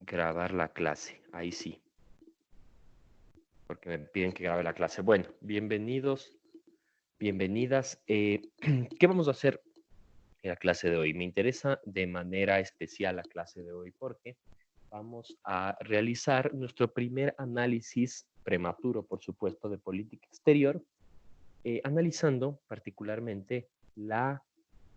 grabar la clase. Ahí sí, porque me piden que grabe la clase. Bueno, bienvenidos, bienvenidas. ¿Qué vamos a hacer en la clase de hoy? Me interesa de manera especial la clase de hoy porque vamos a realizar nuestro primer análisis prematuro, por supuesto, de política exterior, analizando particularmente la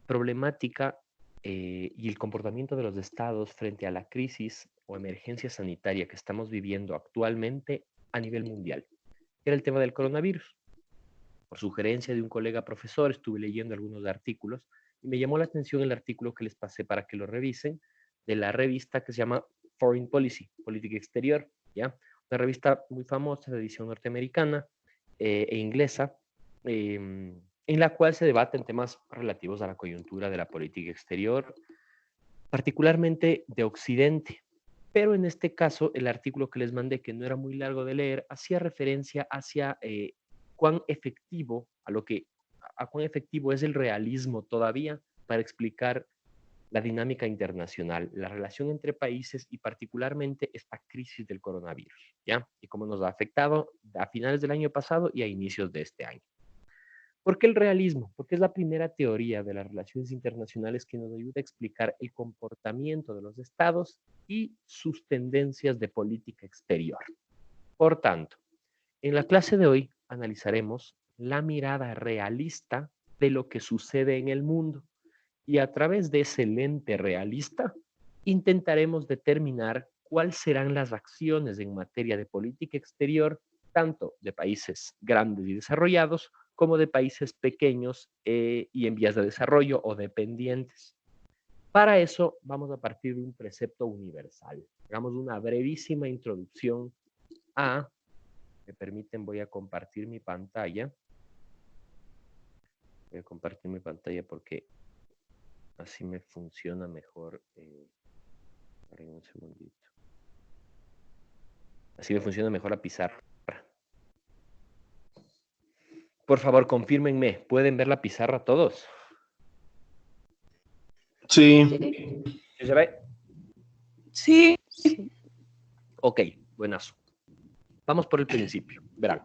problemática y el comportamiento de los estados frente a la crisis o emergencia sanitaria que estamos viviendo actualmente a nivel mundial. Era el tema del coronavirus. Por sugerencia de un colega profesor, estuve leyendo algunos artículos y me llamó la atención el artículo que les pasé para que lo revisen de la revista que se llama Foreign Policy, Política Exterior, ¿ya? Una revista muy famosa de edición norteamericana e inglesa, en la cual se debaten temas relativos a la coyuntura de la política exterior, particularmente de Occidente. Pero en este caso, el artículo que les mandé, que no era muy largo de leer, hacía referencia hacia cuán efectivo, a cuán efectivo es el realismo todavía para explicar la dinámica internacional, la relación entre países y particularmente esta crisis del coronavirus, ¿ya? Y cómo nos ha afectado a finales del año pasado y a inicios de este año. ¿Por qué el realismo? Porque es la primera teoría de las relaciones internacionales que nos ayuda a explicar el comportamiento de los estados y sus tendencias de política exterior. Por tanto, en la clase de hoy analizaremos la mirada realista de lo que sucede en el mundo y a través de ese lente realista intentaremos determinar cuáles serán las acciones en materia de política exterior, tanto de países grandes y desarrollados como de países pequeños y en vías de desarrollo o dependientes. Para eso vamos a partir de un precepto universal. Hagamos una brevísima introducción a, me permiten, voy a compartir mi pantalla. Voy a compartir mi pantalla porque así me funciona mejor. Un segundito. Así me funciona mejor la pizarra. Por favor, confírmenme. ¿Pueden ver la pizarra todos? Sí. ¿Sí se ve? Sí. Ok, buenazo. Vamos por el principio. Verán.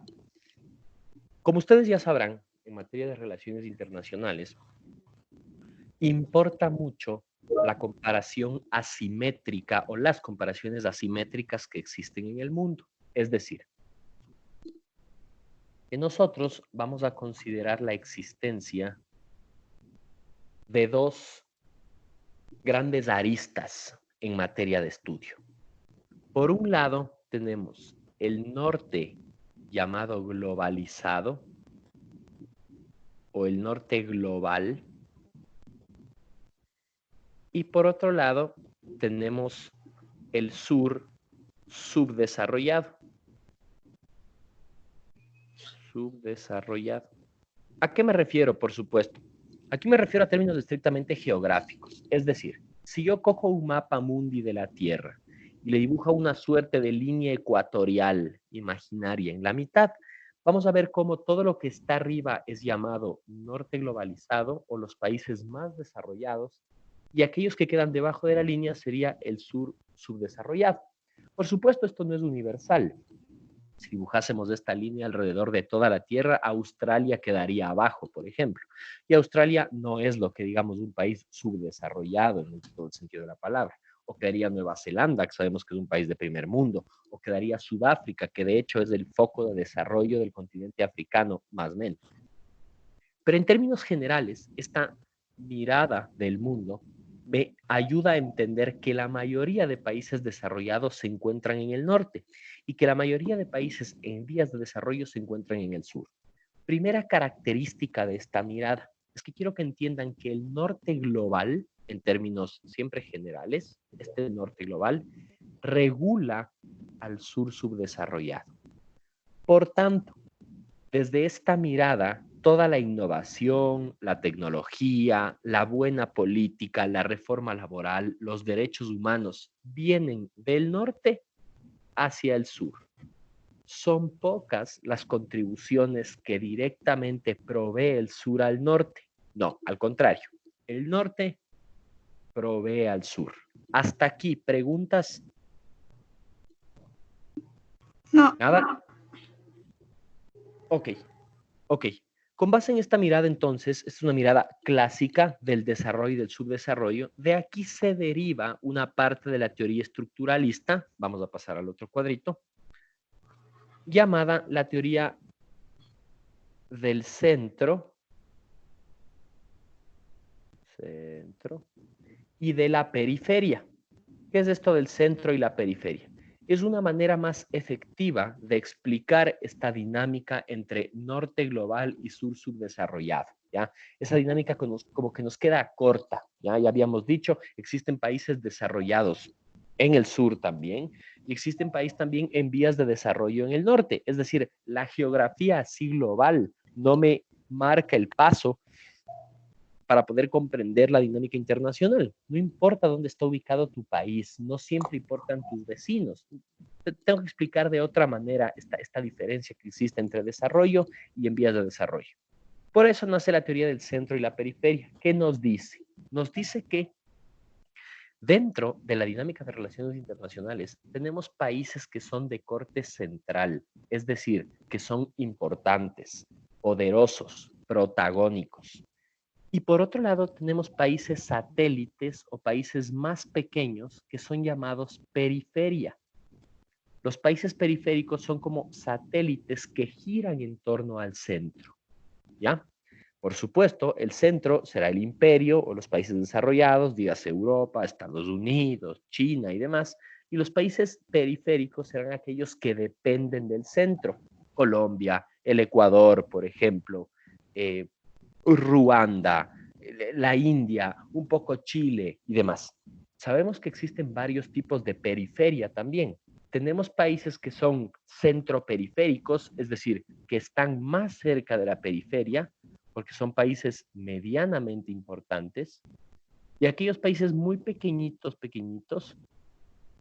Como ustedes ya sabrán, en materia de relaciones internacionales, importa mucho la comparación asimétrica o las comparaciones asimétricas que existen en el mundo. Es decir, que nosotros vamos a considerar la existencia de dos grandes aristas en materia de estudio. Por un lado, tenemos el norte llamado globalizado o el norte global. Y por otro lado, tenemos el sur subdesarrollado. Subdesarrollado. ¿A qué me refiero, por supuesto? Aquí me refiero a términos estrictamente geográficos. Es decir, si yo cojo un mapa mundi de la Tierra y le dibujo una suerte de línea ecuatorial imaginaria en la mitad, vamos a ver cómo todo lo que está arriba es llamado norte globalizado o los países más desarrollados y aquellos que quedan debajo de la línea sería el sur subdesarrollado. Por supuesto, esto no es universal. Si dibujásemos esta línea alrededor de toda la Tierra, Australia quedaría abajo, por ejemplo. Y Australia no es lo que digamos un país subdesarrollado en todo el sentido de la palabra. O quedaría Nueva Zelanda, que sabemos que es un país de primer mundo. O quedaría Sudáfrica, que de hecho es el foco de desarrollo del continente africano, más o menos. Pero en términos generales, esta mirada del mundo me ayuda a entender que la mayoría de países desarrollados se encuentran en el norte y que la mayoría de países en vías de desarrollo se encuentran en el sur. Primera característica de esta mirada es que quiero que entiendan que el norte global, en términos siempre generales, este norte global, regula al sur subdesarrollado. Por tanto, desde esta mirada, toda la innovación, la tecnología, la buena política, la reforma laboral, los derechos humanos vienen del norte hacia el sur. Son pocas las contribuciones que directamente provee el sur al norte. No, al contrario, el norte provee al sur. Hasta aquí, preguntas No. ¿Nada? Ok, ok. Con base en esta mirada, entonces, es una mirada clásica del desarrollo y del subdesarrollo. De aquí se deriva una parte de la teoría estructuralista, vamos a pasar al otro cuadrito, llamada la teoría del centro y de la periferia. ¿Qué es esto del centro y la periferia? Es una manera más efectiva de explicar esta dinámica entre norte global y sur subdesarrollado, ¿ya? Esa dinámica como que nos queda corta, ¿ya? Ya habíamos dicho, existen países desarrollados en el sur también, y existen países también en vías de desarrollo en el norte. Es decir, la geografía así global no me marca el paso para poder comprender la dinámica internacional. No importa dónde está ubicado tu país, no siempre importan tus vecinos. Tengo que explicar de otra manera esta diferencia que existe entre desarrollo y en vías de desarrollo. Por eso nace la teoría del centro y la periferia. ¿Qué nos dice? Nos dice que dentro de la dinámica de relaciones internacionales tenemos países que son de corte central, es decir, que son importantes, poderosos, protagónicos. Y por otro lado, tenemos países satélites o países más pequeños que son llamados periferia. Los países periféricos son como satélites que giran en torno al centro, ¿ya? Por supuesto, el centro será el imperio o los países desarrollados, dígase Europa, Estados Unidos, China y demás, y los países periféricos serán aquellos que dependen del centro. Colombia, el Ecuador, por ejemplo, Ruanda, la India, un poco Chile y demás. Sabemos que existen varios tipos de periferia también. Tenemos países que son centroperiféricos, es decir, que están más cerca de la periferia, porque son países medianamente importantes, y aquellos países muy pequeñitos, pequeñitos,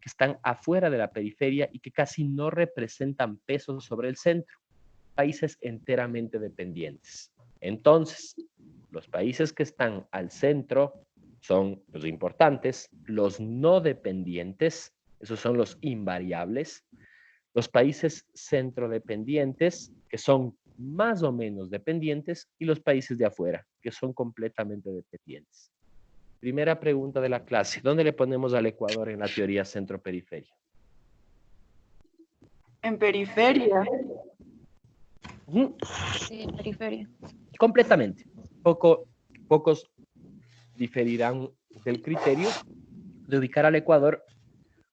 que están afuera de la periferia y que casi no representan peso sobre el centro, países enteramente dependientes. Entonces, los países que están al centro son los importantes, los no dependientes, esos son los invariables, los países centrodependientes, que son más o menos dependientes, y los países de afuera, que son completamente dependientes. Primera pregunta de la clase, ¿dónde le ponemos al Ecuador en la teoría centro-periferia? En periferia. Sí, periferia. Completamente. Pocos diferirán del criterio de ubicar al Ecuador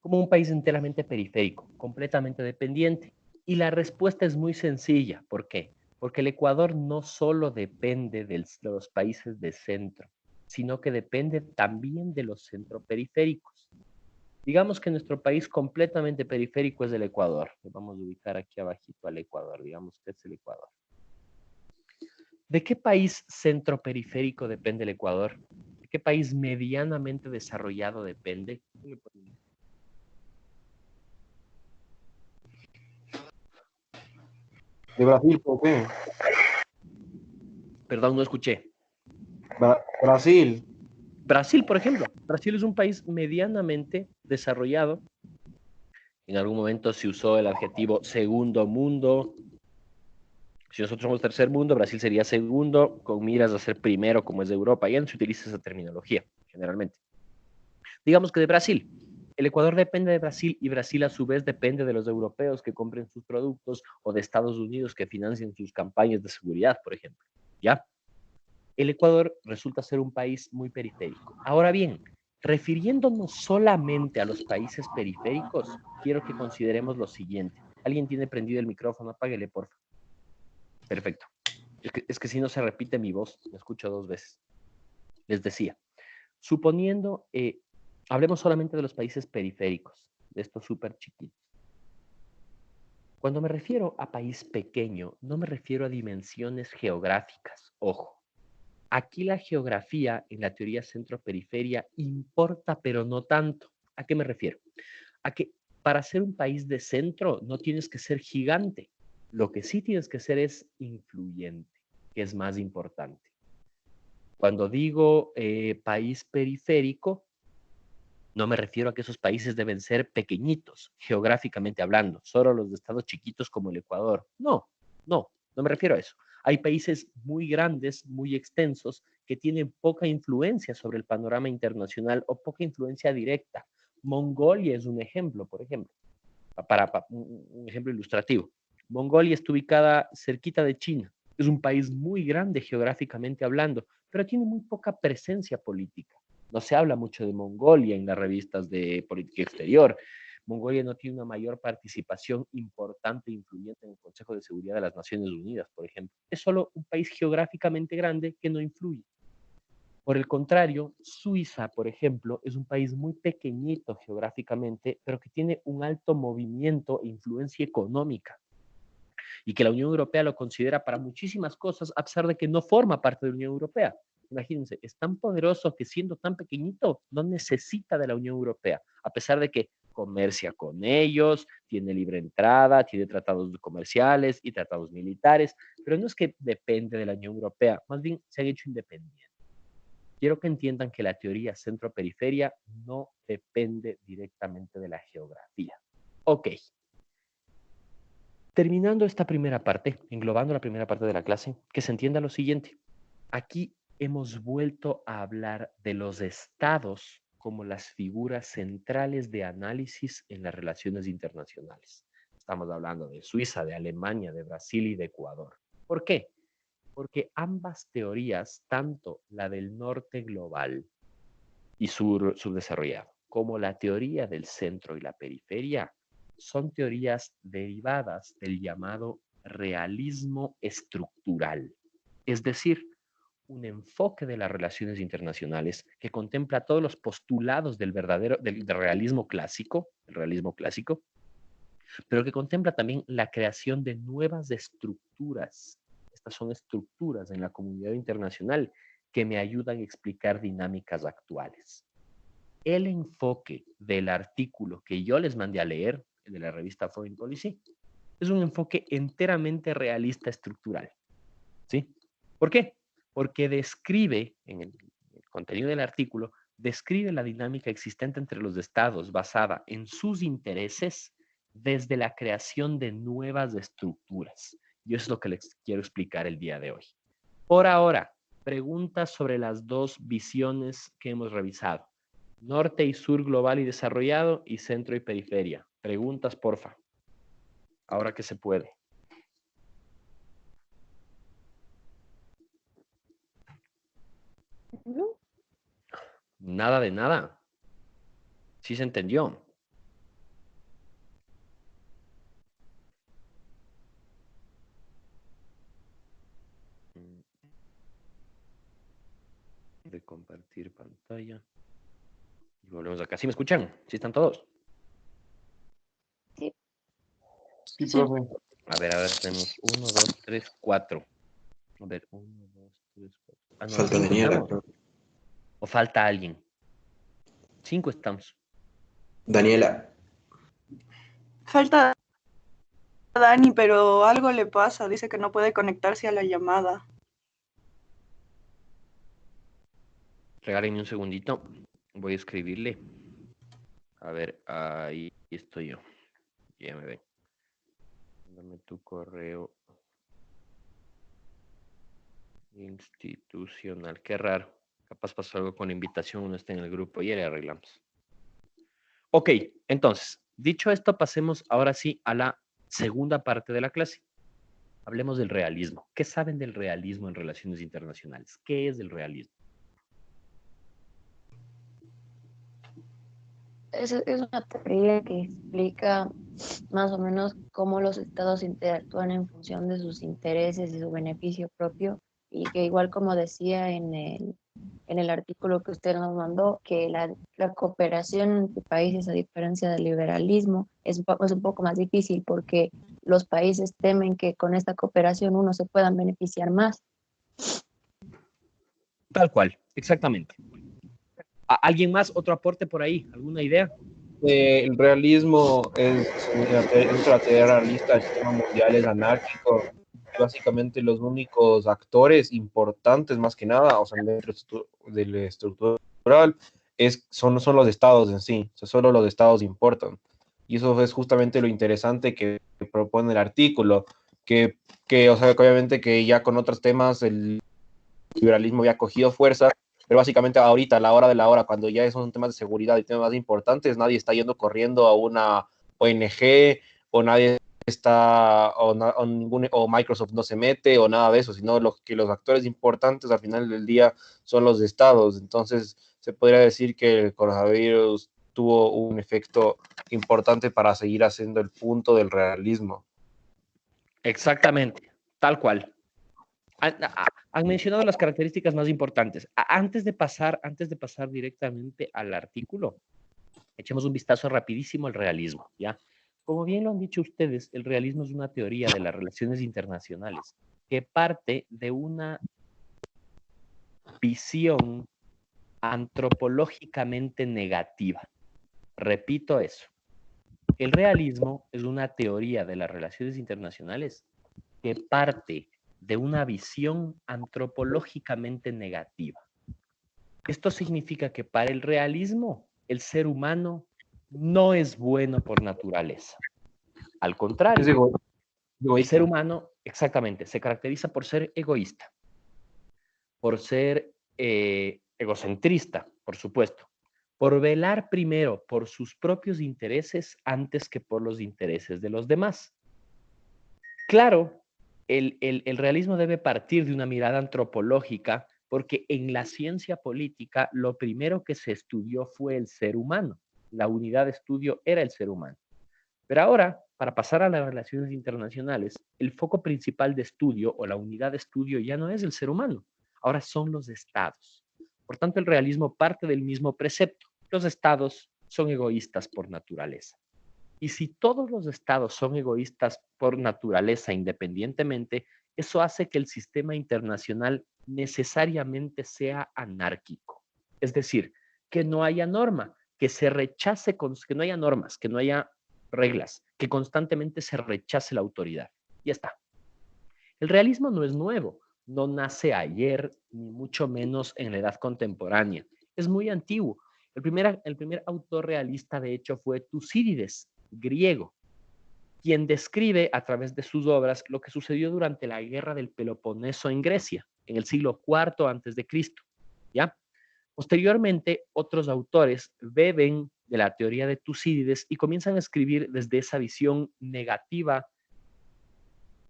como un país enteramente periférico, completamente dependiente. Y la respuesta es muy sencilla. ¿Por qué? Porque el Ecuador no solo depende de los países de centro, sino que depende también de los centroperiféricos. Digamos que nuestro país completamente periférico es el Ecuador. Vamos a ubicar aquí abajito al Ecuador. Digamos que es el Ecuador. ¿De qué país centroperiférico depende el Ecuador? ¿De qué país medianamente desarrollado depende? ¿De Brasil por qué? Perdón, no escuché. Brasil. Brasil, por ejemplo. Brasil es un país medianamente desarrollado. En algún momento se usó el adjetivo segundo mundo. Si nosotros somos tercer mundo, Brasil sería segundo, con miras a ser primero, como es de Europa. Ya no se utiliza esa terminología, generalmente. Digamos que de Brasil. El Ecuador depende de Brasil y Brasil a su vez depende de los europeos que compren sus productos o de Estados Unidos que financien sus campañas de seguridad, por ejemplo. ¿Ya? El Ecuador resulta ser un país muy periférico. Ahora bien, refiriéndonos solamente a los países periféricos, quiero que consideremos lo siguiente. ¿Alguien tiene prendido el micrófono? Apáguele, por favor. Perfecto. Es que si no se repite mi voz, me escucho dos veces. Les decía, suponiendo, hablemos solamente de los países periféricos, de estos súper chiquitos. Cuando me refiero a país pequeño, no me refiero a dimensiones geográficas, ojo. Aquí la geografía en la teoría centro-periferia importa, pero no tanto. ¿A qué me refiero? A que para ser un país de centro no tienes que ser gigante. Lo que sí tienes que ser es influyente, que es más importante. Cuando digo país periférico, No me refiero a que esos países deben ser pequeñitos, geográficamente hablando, solo los de estados chiquitos como el Ecuador. No me refiero a eso. Hay países muy grandes, muy extensos, que tienen poca influencia sobre el panorama internacional o poca influencia directa. Mongolia es un ejemplo, por ejemplo, para un ejemplo ilustrativo. Mongolia está ubicada cerquita de China. Es un país muy grande geográficamente hablando, pero tiene muy poca presencia política. No se habla mucho de Mongolia en las revistas de política exterior. Mongolia no tiene una mayor participación importante e influyente en el Consejo de Seguridad de las Naciones Unidas, por ejemplo. Es solo un país geográficamente grande que no influye. Por el contrario, Suiza, por ejemplo, es un país muy pequeñito geográficamente, pero que tiene un alto movimiento e influencia económica y que la Unión Europea lo considera para muchísimas cosas, a pesar de que no forma parte de la Unión Europea. Imagínense, es tan poderoso que siendo tan pequeñito no necesita de la Unión Europea, a pesar de que comercia con ellos, tiene libre entrada, tiene tratados comerciales y tratados militares, pero no es que depende de la Unión Europea, más bien se han hecho independientes. Quiero que entiendan que la teoría centro-periferia no depende directamente de la geografía. Ok. Terminando esta primera parte, englobando la primera parte de la clase, que se entienda lo siguiente. Aquí hemos vuelto a hablar de los estados como las figuras centrales de análisis en las relaciones internacionales. Estamos hablando de Suiza, de Alemania, de Brasil y de Ecuador. ¿Por qué? Porque ambas teorías, tanto la del norte global y subdesarrollado, como la teoría del centro y la periferia, son teorías derivadas del llamado realismo estructural, es decir, un enfoque de las relaciones internacionales que contempla todos los postulados del realismo clásico, pero que contempla también la creación de nuevas estructuras. Estas son estructuras en la comunidad internacional que me ayudan a explicar dinámicas actuales. El enfoque del artículo que yo les mandé a leer, el de la revista Foreign Policy, es un enfoque enteramente realista estructural. ¿Sí? ¿Por qué? Porque describe, en el contenido del artículo, describe la dinámica existente entre los estados basada en sus intereses desde la creación de nuevas estructuras. Y eso es lo que les quiero explicar el día de hoy. Por ahora, preguntas sobre las dos visiones que hemos revisado. Norte y sur global y desarrollado y centro y periferia. Preguntas, porfa. Ahora que se puede. Nada de nada. Sí se entendió. De compartir pantalla. Y volvemos acá. ¿Sí me escuchan? ¿Sí están todos? Sí. Sí, Sí. profe. A ver, tenemos 1, 2, 3, 4. A ver, 1, 2, 3, 4. Ah, no, Falta 5 Daniela. estamos. ¿O falta alguien? 5 estamos. Daniela. Falta Dani, pero algo le pasa. Dice que no puede conectarse a la llamada. Regálenme un segundito. Voy a escribirle. A ver, ahí estoy yo. Ya me ven. Dame tu correo institucional. Qué raro. Capaz pasó algo con la invitación, no está en el grupo. Ya le arreglamos. Ok, entonces, dicho esto, pasemos ahora sí a la segunda parte de la clase. Hablemos del realismo. ¿Qué saben del realismo en relaciones internacionales? ¿Qué es el realismo? Es una teoría que explica más o menos cómo los estados interactúan en función de sus intereses y su beneficio propio, y que igual como decía en el artículo que usted nos mandó, que la cooperación entre países, a diferencia del liberalismo, es un poco más difícil porque los países temen que con esta cooperación uno se puedan beneficiar más. Tal cual, exactamente. ¿Alguien más? ¿Otro aporte por ahí? ¿Alguna idea? El realismo es otra teoría realista, el sistema mundial es anárquico. Básicamente los únicos actores importantes, más que nada, o sea, dentro del estructural, son los estados en sí, o sea, solo los estados importan. Y eso es justamente lo interesante que propone el artículo, o sea, que obviamente que ya con otros temas el liberalismo había cogido fuerza, pero básicamente ahorita, a la hora de la hora, cuando ya son temas de seguridad y temas más importantes, nadie está yendo corriendo a una ONG, o nadie está, o Microsoft no se mete, o nada de eso, sino que los actores importantes al final del día son los estados. Entonces, se podría decir que el coronavirus tuvo un efecto importante para seguir haciendo el punto del realismo. Exactamente, tal cual. Han mencionado las características más importantes. Antes de pasar directamente al artículo, echemos un vistazo rapidísimo al realismo, ¿ya? Como bien lo han dicho ustedes, el realismo es una teoría de las relaciones internacionales que parte de una visión antropológicamente negativa. Repito eso. El realismo es una teoría de las relaciones internacionales que parte de una visión antropológicamente negativa. Esto significa que para el realismo, el ser humano no es bueno por naturaleza. Al contrario, el ser humano, exactamente, se caracteriza por ser egoísta, por ser egocentrista, por supuesto, por velar primero por sus propios intereses antes que por los intereses de los demás. Claro, el realismo debe partir de una mirada antropológica, porque en la ciencia política lo primero que se estudió fue el ser humano. La unidad de estudio era el ser humano. Pero ahora, para pasar a las relaciones internacionales, el foco principal de estudio o la unidad de estudio ya no es el ser humano, ahora son los estados. Por tanto, el realismo parte del mismo precepto. Los estados son egoístas por naturaleza. Y si todos los estados son egoístas por naturaleza independientemente, eso hace que el sistema internacional necesariamente sea anárquico. Es decir, que no haya norma, que se rechace, que no haya normas, que no haya reglas, que constantemente se rechace la autoridad. Ya está. El realismo no es nuevo, no nace ayer, ni mucho menos en la edad contemporánea. Es muy antiguo. El primer autor realista, de hecho, fue Tucídides, griego, quien describe a través de sus obras lo que sucedió durante la guerra del Peloponeso en Grecia, en el siglo IV a.C., ¿ya? Posteriormente, otros autores beben de la teoría de Tucídides y comienzan a escribir desde esa visión negativa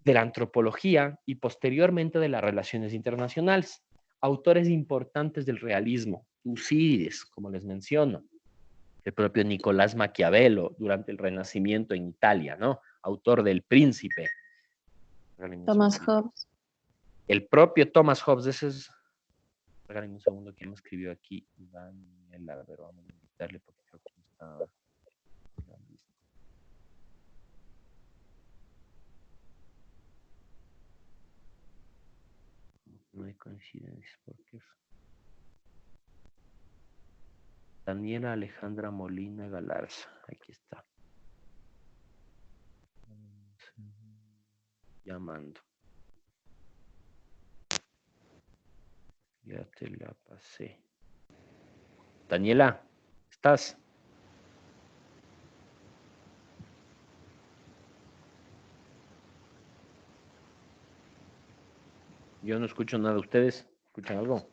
de la antropología y posteriormente de las relaciones internacionales. Autores importantes del realismo, Tucídides, como les menciono, el propio Nicolás Maquiavelo durante el Renacimiento en Italia, ¿no? Autor del Príncipe. Thomas Hobbes. El propio Thomas Hobbes, ese es... Regálenme un segundo, ¿quién me escribió aquí? Daniela, pero vamos a invitarle porque creo que no está... No hay coincidencia, porque es Daniela Alejandra Molina Galarza. Aquí está. Llamando. Ya te la pasé. Daniela, ¿estás? Yo no escucho nada. ¿Ustedes escuchan algo?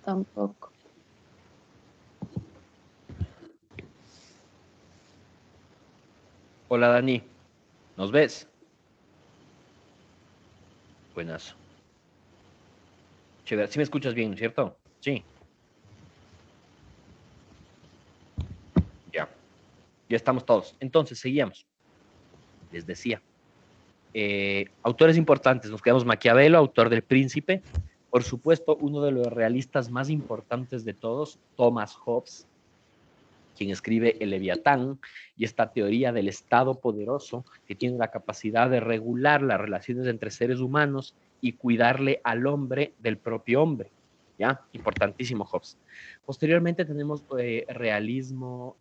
Tampoco. Hola, Dani. ¿Nos ves? Buenazo. Chévere. Sí me escuchas bien, ¿cierto? Sí. Ya. Ya estamos todos. Entonces, seguíamos. Les decía. Autores importantes. Nos quedamos Maquiavelo, autor del Príncipe. Por supuesto, uno de los realistas más importantes de todos, Thomas Hobbes, quien escribe El Leviatán y esta teoría del Estado poderoso que tiene la capacidad de regular las relaciones entre seres humanos y cuidarle al hombre del propio hombre. ¿Ya? Importantísimo Hobbes. Posteriormente tenemos realismo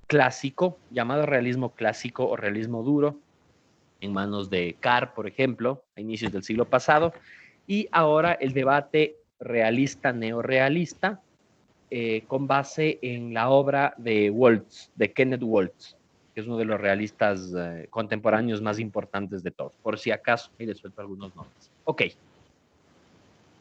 clásico, llamado realismo clásico o realismo duro, en manos de Carr, por ejemplo, a inicios del siglo pasado, y ahora el debate realista-neorrealista, con base en la obra de Waltz, de Kenneth Waltz, que es uno de los realistas contemporáneos más importantes de todos. Por si acaso, y les suelto algunos nombres. Ok.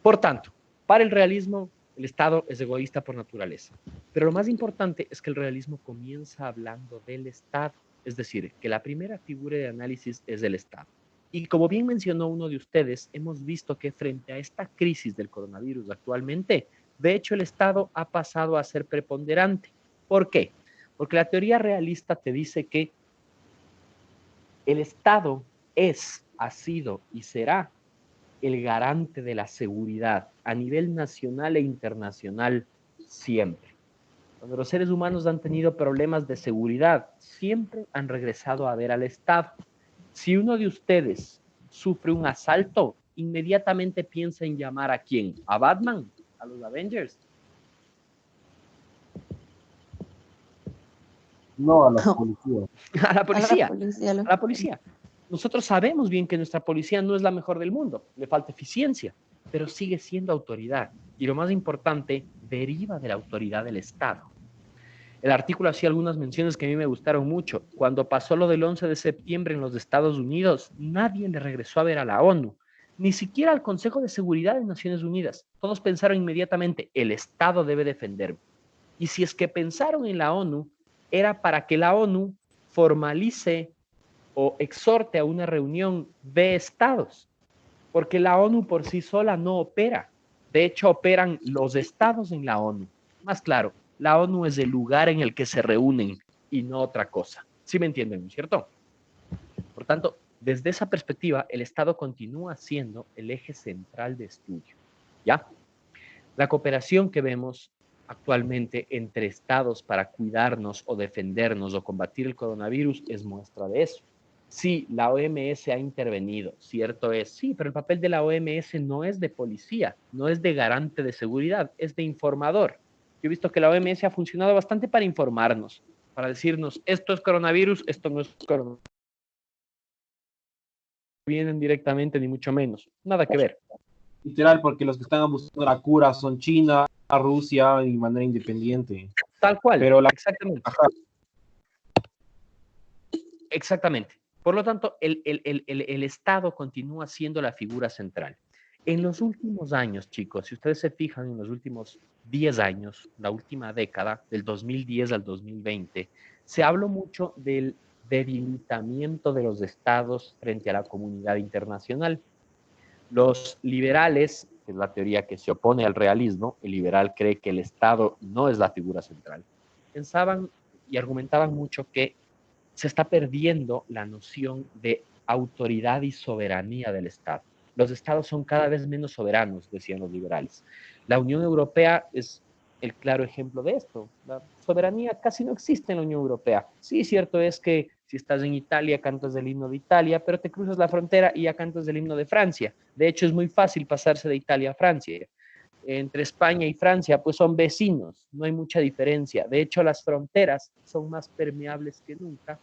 Por tanto, para el realismo, el Estado es egoísta por naturaleza. Pero lo más importante es que el realismo comienza hablando del Estado, es decir, que la primera figura de análisis es el Estado. Y como bien mencionó uno de ustedes, hemos visto que frente a esta crisis del coronavirus actualmente, de hecho el Estado ha pasado a ser preponderante. ¿Por qué? Porque la teoría realista te dice que el Estado es, ha sido y será el garante de la seguridad a nivel nacional e internacional siempre. Cuando los seres humanos han tenido problemas de seguridad, siempre han regresado a ver al Estado. Si uno de ustedes sufre un asalto, inmediatamente piensa en llamar ¿a quién? ¿A Batman? ¿A los Avengers? No, a la policía. A la policía. A la policía. Nosotros sabemos bien que nuestra policía no es la mejor del mundo, le falta eficiencia, pero sigue siendo autoridad. Y lo más importante, deriva de la autoridad del Estado. El artículo hacía algunas menciones que a mí me gustaron mucho. Cuando pasó lo del 11 de septiembre en los Estados Unidos, nadie le regresó a ver a la ONU, ni siquiera al Consejo de Seguridad de Naciones Unidas. Todos pensaron inmediatamente, el Estado debe defenderme. Y si es que pensaron en la ONU, era para que la ONU formalice o exhorte a una reunión de estados, porque la ONU por sí sola no opera. De hecho, operan los estados en la ONU. Más claro, la ONU es el lugar en el que se reúnen y no otra cosa. ¿Sí me entienden, no es cierto? Por tanto, desde esa perspectiva, el Estado continúa siendo el eje central de estudio. ¿Ya? La cooperación que vemos actualmente entre estados para cuidarnos o defendernos o combatir el coronavirus es muestra de eso. Sí, la OMS ha intervenido, cierto es, sí, pero el papel de la OMS no es de policía, no es de garante de seguridad, es de informador. Yo he visto que la OMS ha funcionado bastante para informarnos, para decirnos, esto es coronavirus, esto no es coronavirus. Vienen directamente, ni mucho menos, nada que ver. Literal, porque los que están buscando la cura son China, Rusia y de manera independiente. Tal cual, pero exactamente. Ajá. Exactamente. Por lo tanto, el Estado continúa siendo la figura central. En los últimos años, chicos, si ustedes se fijan en los últimos 10 años, la última década, del 2010 al 2020, se habló mucho del debilitamiento de los estados frente a la comunidad internacional. Los liberales, que es la teoría que se opone al realismo, el liberal cree que el Estado no es la figura central, pensaban y argumentaban mucho que se está perdiendo la noción de autoridad y soberanía del Estado. Los estados son cada vez menos soberanos, decían los liberales. La Unión Europea es el claro ejemplo de esto. La soberanía casi no existe en la Unión Europea. Sí, cierto es que si estás en Italia cantas el himno de Italia, pero te cruzas la frontera y ya cantas el himno de Francia. De hecho, es muy fácil pasarse de Italia a Francia. Entre España y Francia, pues son vecinos, no hay mucha diferencia. De hecho, las fronteras son más permeables que nunca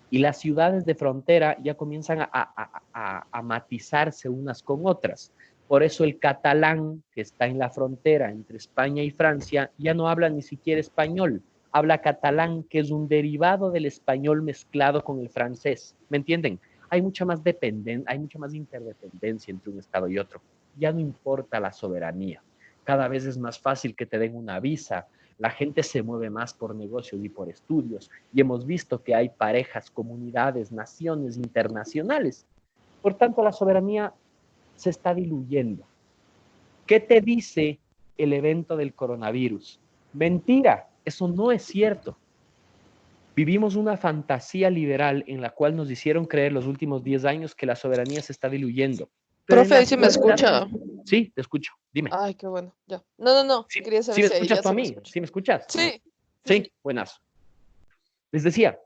y las ciudades de frontera ya comienzan a matizarse unas con otras. Por eso el catalán, que está en la frontera entre España y Francia, ya no habla ni siquiera español, habla catalán, que es un derivado del español mezclado con el francés. ¿Me entienden? Hay mucha más dependencia, hay mucha más interdependencia entre un estado y otro. Ya no importa la soberanía. Cada vez es más fácil que te den una visa. La gente se mueve más por negocios y por estudios. Y hemos visto que hay parejas, comunidades, naciones internacionales. Por tanto, la soberanía se está diluyendo. ¿Qué te dice el evento del coronavirus? Mentira, eso no es cierto. Vivimos una fantasía liberal en la cual nos hicieron creer los últimos 10 años que la soberanía se está diluyendo. Pero profe, ¿sí me escucha? Sí, te escucho. Dime. Ay, qué bueno. Ya. No. Sí, Quería saber ¿sí me si escuchas tú a mí? ¿Sí me escuchas? Sí. Sí, buenas. Les decía,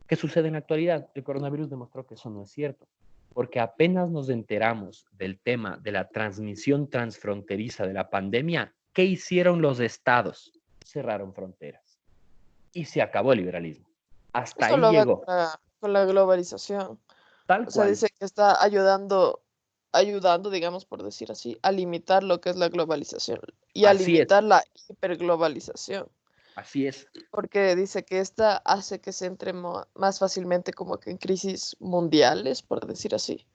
¿qué sucede en la actualidad? El coronavirus demostró que eso no es cierto, porque apenas nos enteramos del tema de la transmisión transfronteriza de la pandemia, ¿qué hicieron los estados? Cerraron fronteras y se acabó el liberalismo. Hasta eso ahí llegó. Con la globalización. Tal cual. Dice que está ayudando ayudando, digamos, por decir así, a limitar lo que es la globalización y a Así es, limitar la hiperglobalización, así es. porque dice que esta hace que se entre más fácilmente como que en crisis mundiales, por decir así,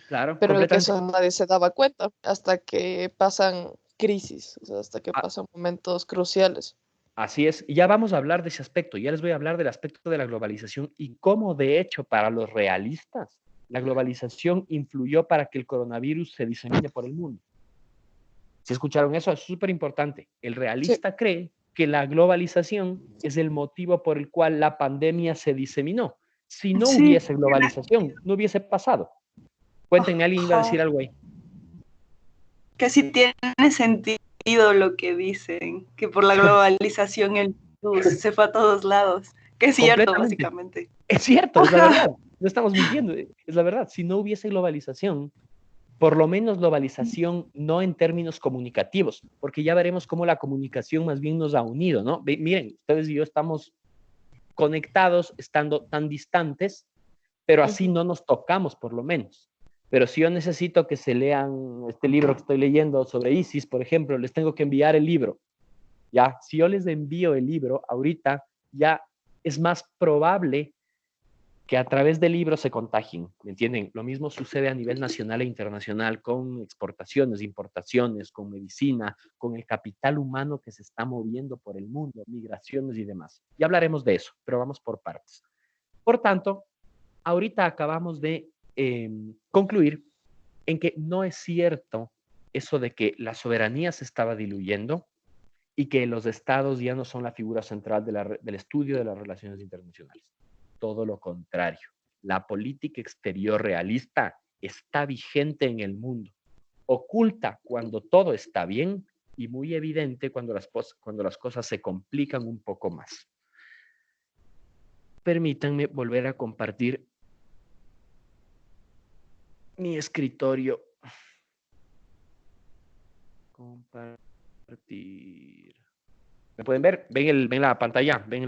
Claro, pero de que completamente. eso nadie se daba cuenta hasta que pasan crisis, o sea, hasta que A- pasan momentos cruciales. Así es. Y ya vamos a hablar de ese aspecto. Ya les voy a hablar del aspecto de la globalización y cómo, de hecho, para los realistas, la globalización influyó para que el coronavirus se disemine por el mundo. ¿Sí escucharon eso? Es súper importante. El Sí. realista cree que la globalización es el motivo por el cual la pandemia se diseminó. Si no Sí, hubiese globalización, no hubiese pasado. Cuéntenme, alguien iba a decir ajá, algo ahí. que sí tiene sentido lo que dicen, que por la globalización el virus se fue a todos lados, que es cierto, Completamente. básicamente. Es cierto, es la Ajá, verdad. No estamos mintiendo, es la verdad. Si no hubiese globalización, por lo menos globalización no en términos comunicativos, porque ya veremos cómo la comunicación más bien nos ha unido, ¿no? Miren, ustedes y yo estamos conectados estando tan distantes, pero así no nos tocamos por lo menos. Pero si yo necesito que se lean este libro que estoy leyendo sobre ISIS, por ejemplo, les tengo que enviar el libro. Ya, si yo les envío el libro ahorita, ya es más probable que a través del libro se contagien, ¿me entienden? Lo mismo sucede a nivel nacional e internacional con exportaciones, importaciones, con medicina, con el capital humano que se está moviendo por el mundo, migraciones y demás. Ya hablaremos de eso, pero vamos por partes. Por tanto, ahorita acabamos de concluir en que no es cierto eso de que la soberanía se estaba diluyendo y que los estados ya no son la figura central del estudio de las relaciones internacionales. Todo lo contrario. La política exterior realista está vigente en el mundo, oculta cuando todo está bien y muy evidente cuando las cosas se complican un poco más. Permítanme volver a compartir mi escritorio. Compartir. ¿Me pueden ver? ¿Ven la pantalla? ¿Ven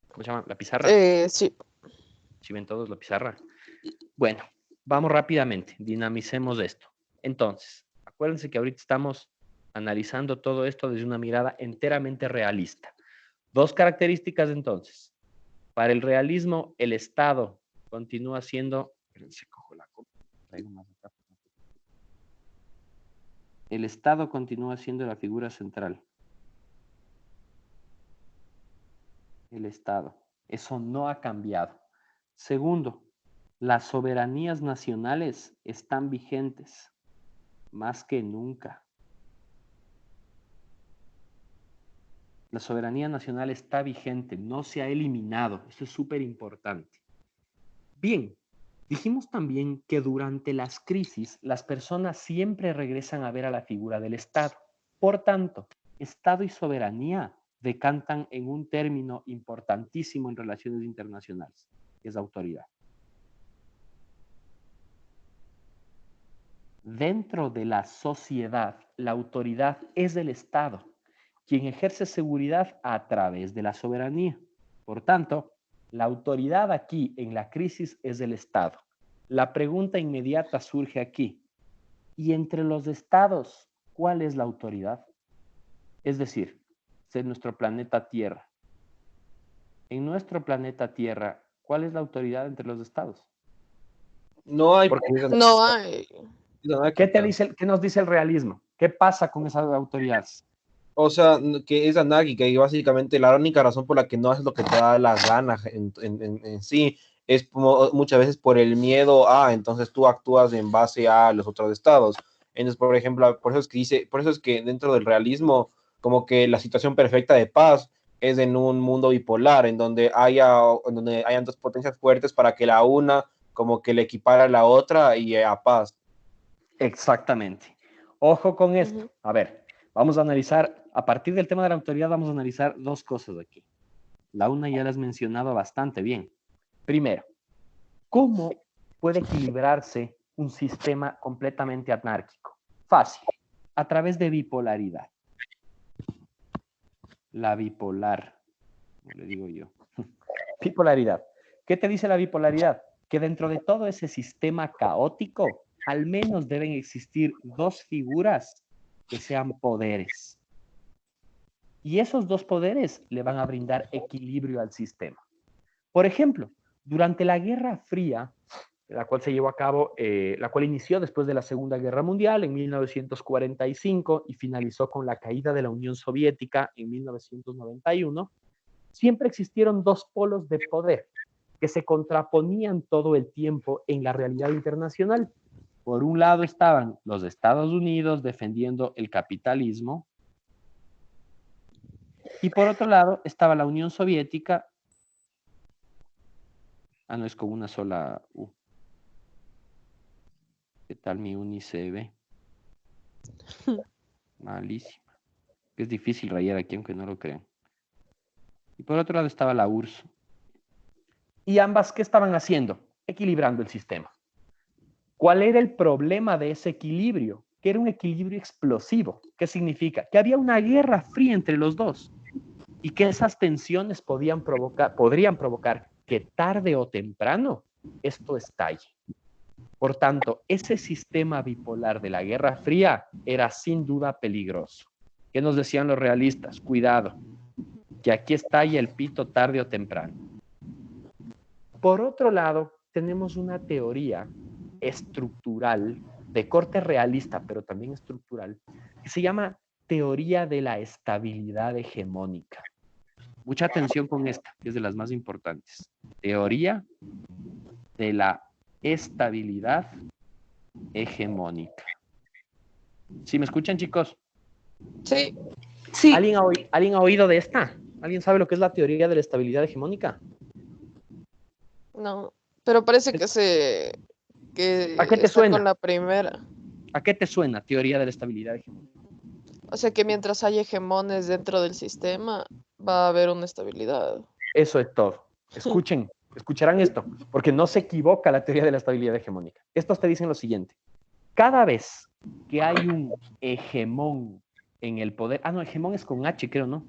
¿cómo se llama? La pizarra. Sí. ¿Sí ven todos la pizarra? Bueno, vamos rápidamente, dinamicemos esto. Entonces, acuérdense que ahorita estamos analizando todo esto desde una mirada enteramente realista. Dos características entonces. Para el realismo, el Estado continúa siendo... El Estado continúa siendo la figura central. El Estado. Eso no ha cambiado. Segundo, las soberanías nacionales están vigentes más que nunca. La soberanía nacional está vigente, no se ha eliminado. Eso es súper importante. Bien, dijimos también que durante las crisis las personas siempre regresan a ver a la figura del Estado. Por tanto, Estado y soberanía decantan en un término importantísimo en relaciones internacionales, que es autoridad. Dentro de la sociedad, la autoridad es del Estado, quien ejerce seguridad a través de la soberanía. Por tanto, la autoridad aquí en la crisis es del Estado. La pregunta inmediata surge aquí. ¿Y entre los estados, cuál es la autoridad? Es decir, en nuestro planeta Tierra. En nuestro planeta Tierra, ¿cuál es la autoridad entre los estados? No hay, Porque, No hay. ¿qué nos dice el realismo? ¿Qué pasa con esas autoridades? O sea, que es anárquica y básicamente la única razón por la que no haces lo que te da la gana en sí es muchas veces por el miedo a, entonces tú actúas en base a los otros estados. Entonces, por ejemplo, por eso es que dentro del realismo, como que la situación perfecta de paz es en un mundo bipolar, en donde hayan dos potencias fuertes para que la una como que le equipara a la otra y a paz. Exactamente. Ojo con esto. A ver, vamos a analizar, a partir del tema de la autoridad, vamos a analizar dos cosas aquí. La una ya la has mencionado bastante bien. Primero, ¿cómo puede equilibrarse un sistema completamente anárquico? Fácil, a través de bipolaridad. La bipolar, como le digo yo. Bipolaridad. ¿Qué te dice la bipolaridad? Que dentro de todo ese sistema caótico al menos deben existir dos figuras que sean poderes. Y esos dos poderes le van a brindar equilibrio al sistema. Por ejemplo, durante la Guerra Fría, la cual se llevó a cabo, la cual inició después de la Segunda Guerra Mundial en 1945 y finalizó con la caída de la Unión Soviética en 1991, siempre existieron dos polos de poder que se contraponían todo el tiempo en la realidad internacional. Por un lado estaban los Estados Unidos defendiendo el capitalismo y por otro lado estaba la Unión Soviética. Ah, no, es con una sola U. ¿Qué tal mi uni se ve? Malísima. Es difícil rayar aquí, aunque no lo crean. Y por otro lado estaba la URSS. ¿Y ambas qué estaban haciendo? Equilibrando el sistema. ¿Cuál era el problema de ese equilibrio? Que era un equilibrio explosivo. ¿Qué significa? Que había una guerra fría entre los dos y que esas tensiones podrían provocar que tarde o temprano esto estalle. Por tanto, ese sistema bipolar de la Guerra Fría era sin duda peligroso. ¿Qué nos decían los realistas? Cuidado, que aquí estalla el pito tarde o temprano. Por otro lado, tenemos una teoría estructural de corte realista, pero también estructural, que se llama teoría de la estabilidad hegemónica. Mucha atención con esta, que es de las más importantes. Teoría de la estabilidad hegemónica. ¿Sí me escuchan, chicos? Sí, Sí, ¿Alguien ha oído de esta? ¿Alguien sabe lo que es la teoría de la estabilidad hegemónica? no, pero parece que ¿A qué te está suena? con la primera. ¿A qué te suena teoría de la estabilidad hegemónica? O sea que mientras haya hegemones dentro del sistema, va a haber una estabilidad. Eso es todo. Escucharán esto, porque no se equivoca la teoría de la estabilidad hegemónica. Estos te dicen lo siguiente. Cada vez que hay un hegemón en el poder, no, hegemón es con H, creo, ¿no?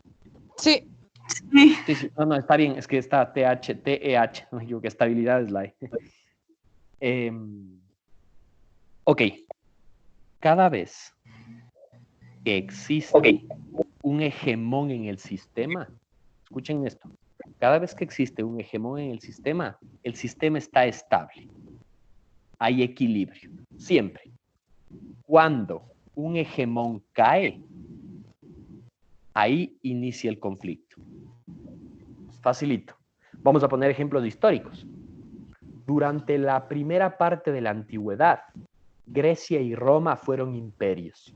Sí, sí. Sí, no, está bien, es que está TH, no me equivoqué, estabilidad es la E. Ok, cada vez que existe un hegemón en el sistema, escuchen esto, cada vez que existe un hegemón en el sistema está estable, hay equilibrio, siempre. Cuando un hegemón cae, ahí inicia el conflicto. Facilito. Vamos a poner ejemplos históricos. Durante la primera parte de la antigüedad, Grecia y Roma fueron imperios.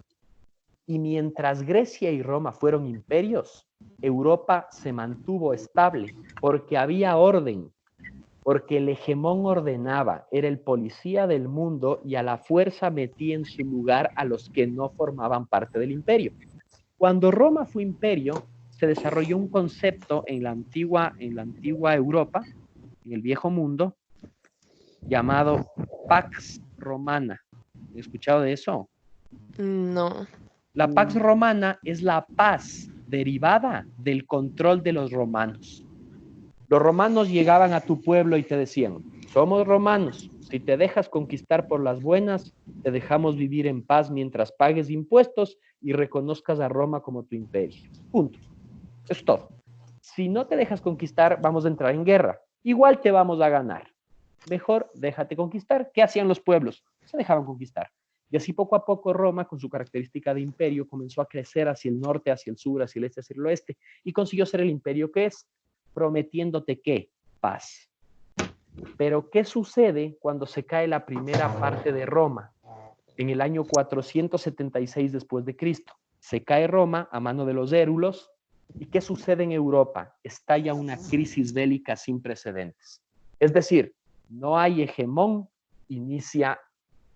Y mientras Grecia y Roma fueron imperios, Europa se mantuvo estable porque había orden, porque el hegemón ordenaba, era el policía del mundo y a la fuerza metía en su lugar a los que no formaban parte del imperio. Cuando Roma fue imperio, se desarrolló un concepto en la antigua Europa, en el viejo mundo, llamado Pax Romana. ¿Han escuchado de eso? no. La Pax Romana es la paz derivada del control de los romanos. Los romanos llegaban a tu pueblo y te decían, somos romanos, si te dejas conquistar por las buenas, te dejamos vivir en paz mientras pagues impuestos y reconozcas a Roma como tu imperio. Punto. Eso es todo. Si no te dejas conquistar, vamos a entrar en guerra. Igual te vamos a ganar. Mejor déjate conquistar. ¿Qué hacían los pueblos? Se dejaban conquistar. Y así poco a poco Roma, con su característica de imperio, comenzó a crecer hacia el norte, hacia el sur, hacia el este, hacia el oeste, y consiguió ser el imperio que es, prometiéndote ¿qué? Paz. Pero ¿qué sucede cuando se cae la primera parte de Roma? En el año 476 después de Cristo. Se cae Roma a mano de los érulos. ¿Y qué sucede en Europa? Estalla una crisis bélica sin precedentes. Es decir, no hay hegemón, inicia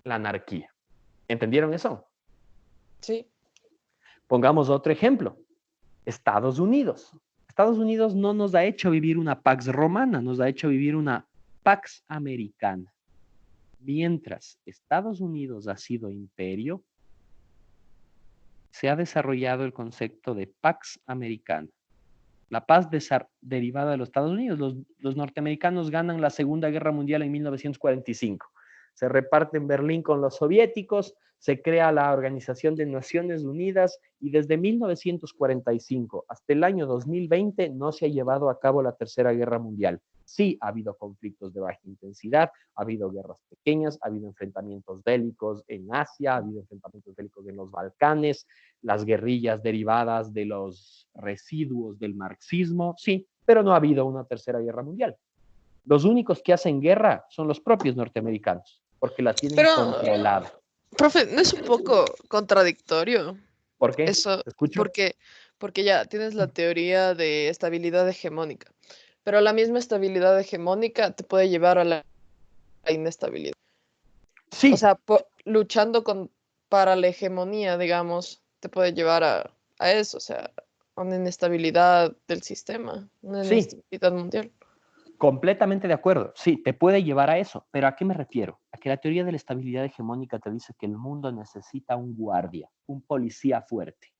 la anarquía. ¿Entendieron eso? Sí. Pongamos otro ejemplo. Estados Unidos. Estados Unidos no nos ha hecho vivir una Pax Romana, nos ha hecho vivir una Pax Americana. Mientras Estados Unidos ha sido imperio, se ha desarrollado el concepto de Pax Americana. La paz derivada de los Estados Unidos. Los norteamericanos ganan la Segunda Guerra Mundial en 1945. se reparte en Berlín con los soviéticos, se crea la Organización de Naciones Unidas y desde 1945 hasta el año 2020 no se ha llevado a cabo la Tercera Guerra Mundial. Sí, ha habido conflictos de baja intensidad, ha habido guerras pequeñas, ha habido enfrentamientos bélicos en Asia, ha habido enfrentamientos bélicos en los Balcanes, las guerrillas derivadas de los residuos del marxismo, sí, pero no ha habido una Tercera Guerra Mundial. Los únicos que hacen guerra son los propios norteamericanos, porque la tienen controlada. Profe, ¿no es un poco contradictorio ¿Por qué? eso? ¿Te escucho? Porque ya tienes la teoría de estabilidad hegemónica, pero la misma estabilidad hegemónica te puede llevar a la inestabilidad. Sí. O sea, luchando para la hegemonía, digamos, te puede llevar a eso, o sea, a una inestabilidad del sistema, una Sí. inestabilidad mundial. Completamente de acuerdo. Sí, te puede llevar a eso. Pero ¿a qué me refiero? A que la teoría de la estabilidad hegemónica te dice que el mundo necesita un guardia, un policía fuerte,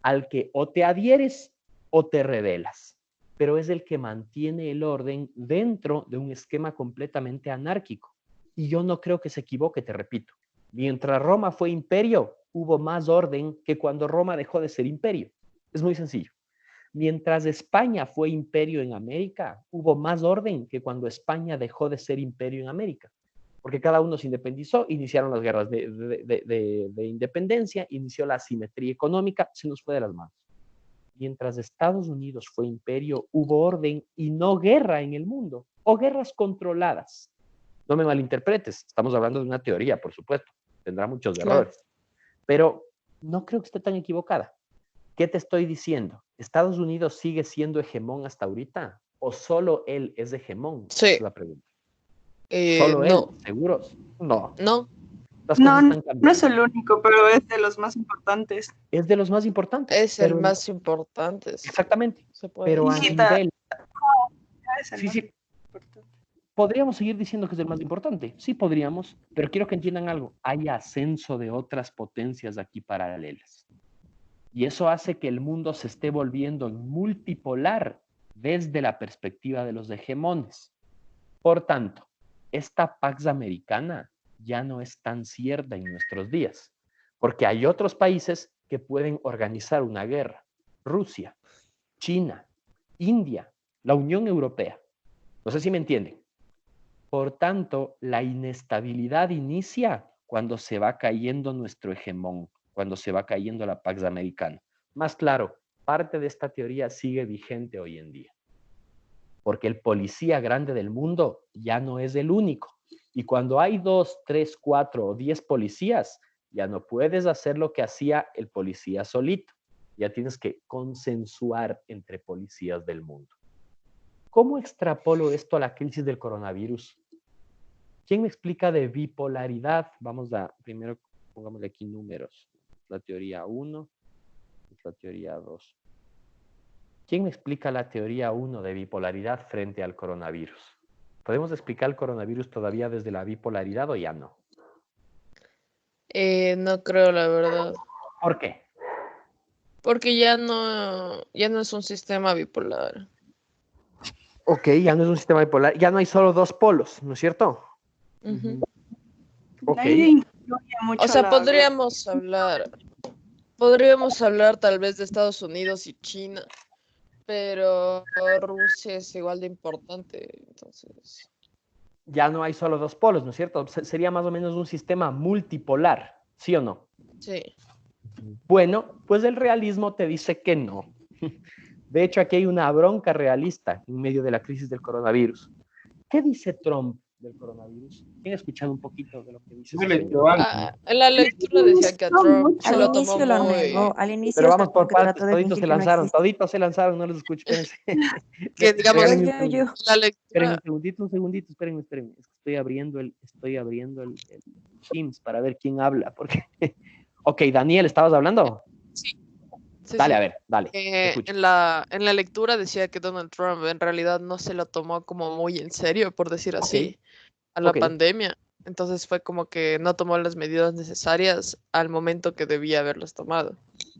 al que o te adhieres o te rebelas, pero es el que mantiene el orden dentro de un esquema completamente anárquico. Y yo no creo que se equivoque, te repito. Mientras Roma fue imperio, hubo más orden que cuando Roma dejó de ser imperio. Es muy sencillo. Mientras España fue imperio en América, hubo más orden que cuando España dejó de ser imperio en América. Porque cada uno se independizó, iniciaron las guerras de independencia, inició la asimetría económica, se nos fue de las manos. Mientras Estados Unidos fue imperio, hubo orden y no guerra en el mundo, o guerras controladas. No me malinterpretes, estamos hablando de una teoría, por supuesto, tendrá muchos errores, pero no creo que esté tan equivocada. ¿Qué te estoy diciendo? ¿Estados Unidos sigue siendo hegemón hasta ahorita? ¿O solo él es hegemón? Sí. Esa es la pregunta. ¿Solo no. él? ¿Seguros? No. No. Las cosas están cambiando. No es el único, pero es de los más importantes. Es de los más importantes. Es el más importante. Exactamente. Se puede Pero a decir. nivel... Es el Sí, más sí. importante. Podríamos seguir diciendo que es el más importante. Sí, podríamos. Pero quiero que entiendan algo. Hay ascenso de otras potencias aquí paralelas. Y eso hace que el mundo se esté volviendo multipolar desde la perspectiva de los hegemones. Por tanto, esta Pax Americana ya no es tan cierta en nuestros días, porque hay otros países que pueden organizar una guerra. Rusia, China, India, la Unión Europea. No sé si me entienden. Por tanto, la inestabilidad inicia cuando se va cayendo nuestro hegemón, cuando se va cayendo la Pax Americana. Más claro, parte de esta teoría sigue vigente hoy en día, porque el policía grande del mundo ya no es el único. Y cuando hay 2, 3, 4 o 10 policías, ya no puedes hacer lo que hacía el policía solito. Ya tienes que consensuar entre policías del mundo. ¿Cómo extrapolo esto a la crisis del coronavirus? ¿Quién me explica de bipolaridad? Vamos a, primero pongámosle aquí números. La teoría 1, la teoría 2. ¿Quién me explica la teoría 1 de bipolaridad frente al coronavirus? ¿Podemos explicar el coronavirus todavía desde la bipolaridad o ya no? No creo, la verdad. ¿Por qué? Porque ya no es un sistema bipolar. Ok, ya no es un sistema bipolar, ya no hay solo dos polos, ¿no es cierto? Ujú. Ok. Nadie influye mucho O sea, la podríamos hablar tal vez de Estados Unidos y China, pero Rusia es igual de importante, entonces. Ya no hay solo dos polos, ¿no es cierto? Sería más o menos un sistema multipolar, ¿sí o no? Sí. Bueno, pues el realismo te dice que no. De hecho, aquí hay una bronca realista en medio de la crisis del coronavirus. ¿Qué dice Trump del coronavirus? ¿Quién ha escuchado un poquito de lo que dice? En la lectura decía que a Trump se Al lo tomó inicio lo muy... negó, al inicio Pero hasta vamos por como que partes, trató de toditos fingir se que no lanzaron, existe. toditos se lanzaron, no les escucho, espérense. Que digamos, Espérenme un Yo. segundo. la Esperen lectura... un segundito, espérenme. Es que estoy abriendo el Teams para ver quién habla. Porque... Ok, Daniel, ¿estabas hablando? Sí, Dale, sí. a ver, dale. Te escucho. En la lectura decía que Donald Trump en realidad no se lo tomó como muy en serio, por decir así, a la ok. pandemia. Entonces fue como que no tomó las medidas necesarias al momento que debía haberlas tomado.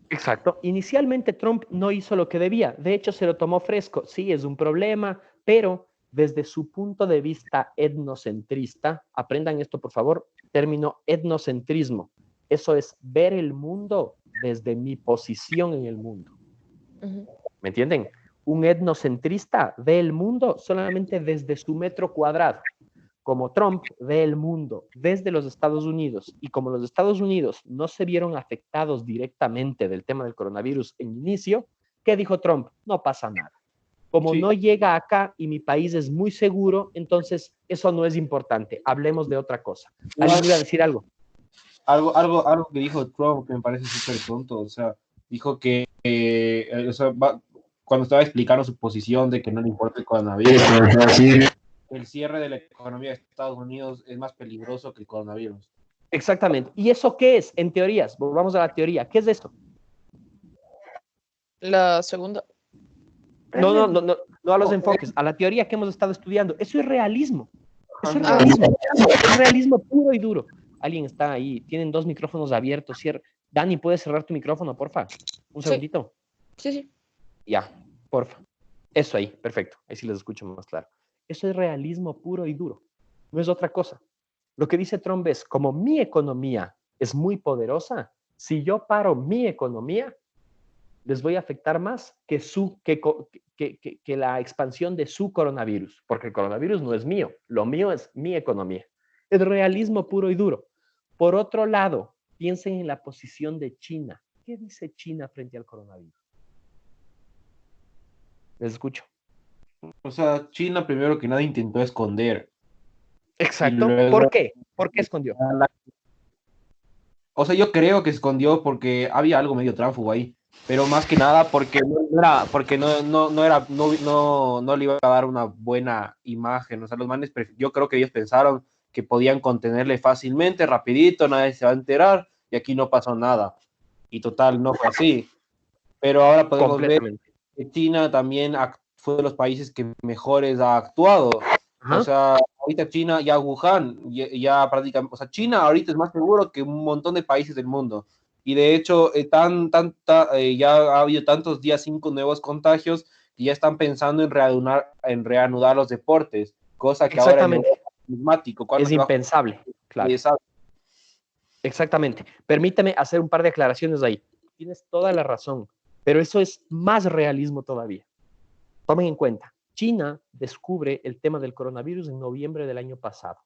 Exacto. Inicialmente Trump no hizo lo que debía. De hecho, se lo tomó fresco. Sí, es un problema, pero desde su punto de vista etnocentrista, aprendan esto por favor, término etnocentrismo. Eso es ver el mundo desde mi posición en el mundo. ¿Me entienden? Un etnocentrista ve el mundo solamente desde su metro cuadrado. Como Trump ve el mundo desde los Estados Unidos, y como los Estados Unidos no se vieron afectados directamente del tema del coronavirus en inicio, ¿qué dijo Trump? No pasa nada. Como Sí. no llega acá y mi país es muy seguro, entonces eso no es importante. Hablemos de otra cosa. ¿Alguien iba a decir algo? Algo que dijo Trump que me parece súper tonto. O sea, dijo que o sea, cuando estaba explicando su posición de que no le importa el coronavirus, el cierre de la economía de Estados Unidos es más peligroso que el coronavirus. Exactamente. ¿Y eso qué es? En teorías, volvamos a la teoría. ¿Qué es eso? La segunda. No a los enfoques, a la teoría que hemos estado estudiando. Eso es realismo. Eso es realismo. Es realismo puro y duro. Alguien está ahí, tienen 2 micrófonos abiertos. Dani, ¿puedes cerrar tu micrófono, porfa? Un Sí. segundito. Sí. Ya, porfa. Eso ahí, perfecto. Ahí sí les escucho más claro. Eso es realismo puro y duro. No es otra cosa. Lo que dice Trump es, como mi economía es muy poderosa, si yo paro mi economía, les voy a afectar más que la expansión de su coronavirus, porque el coronavirus no es mío, lo mío es mi economía. Es realismo puro y duro. Por otro lado, piensen en la posición de China. ¿Qué dice China frente al coronavirus? Les escucho. O sea, China primero que nada intentó esconder. Exacto. Luego, ¿Por qué? ¿Por qué escondió? o sea, yo creo que escondió porque había algo medio tránsfugo ahí, pero más que nada porque no le iba a dar una buena imagen. O sea, los manes, yo creo que ellos pensaron que podían contenerle fácilmente, rapidito, nadie se va a enterar, y aquí no pasó nada. Y total, no fue así. Pero ahora podemos ver que China también fue de los países que mejores ha actuado. Ajá. O sea, ahorita China, ya Wuhan, ya prácticamente, o sea, China ahorita es más seguro que un montón de países del mundo. Y de hecho, ya ha habido tantos días 5 nuevos contagios que ya están pensando en reanudar los deportes, cosa que ahora es enigmático. Es impensable, claro. Exactamente. Permíteme hacer un par de aclaraciones ahí. Tienes toda la razón, pero eso es más realismo todavía. Tomen en cuenta, China descubre el tema del coronavirus en noviembre del año pasado.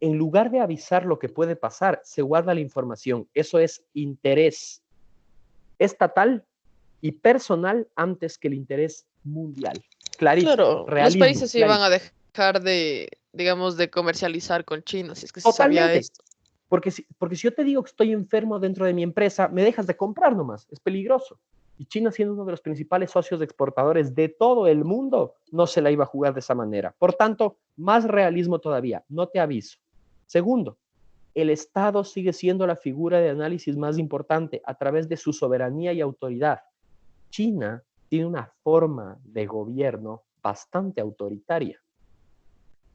En lugar de avisar lo que puede pasar, se guarda la información. Eso es interés estatal y personal antes que el interés mundial. Clarísimo. Claro, realismo, los países iban a dejar de, digamos, de comercializar con China, si es que se sabía esto. Porque si yo te digo que estoy enfermo dentro de mi empresa, me dejas de comprar nomás, es peligroso. Y China, siendo uno de los principales socios exportadores de todo el mundo, no se la iba a jugar de esa manera. Por tanto, más realismo todavía, no te aviso. Segundo, el Estado sigue siendo la figura de análisis más importante a través de su soberanía y autoridad. China tiene una forma de gobierno bastante autoritaria.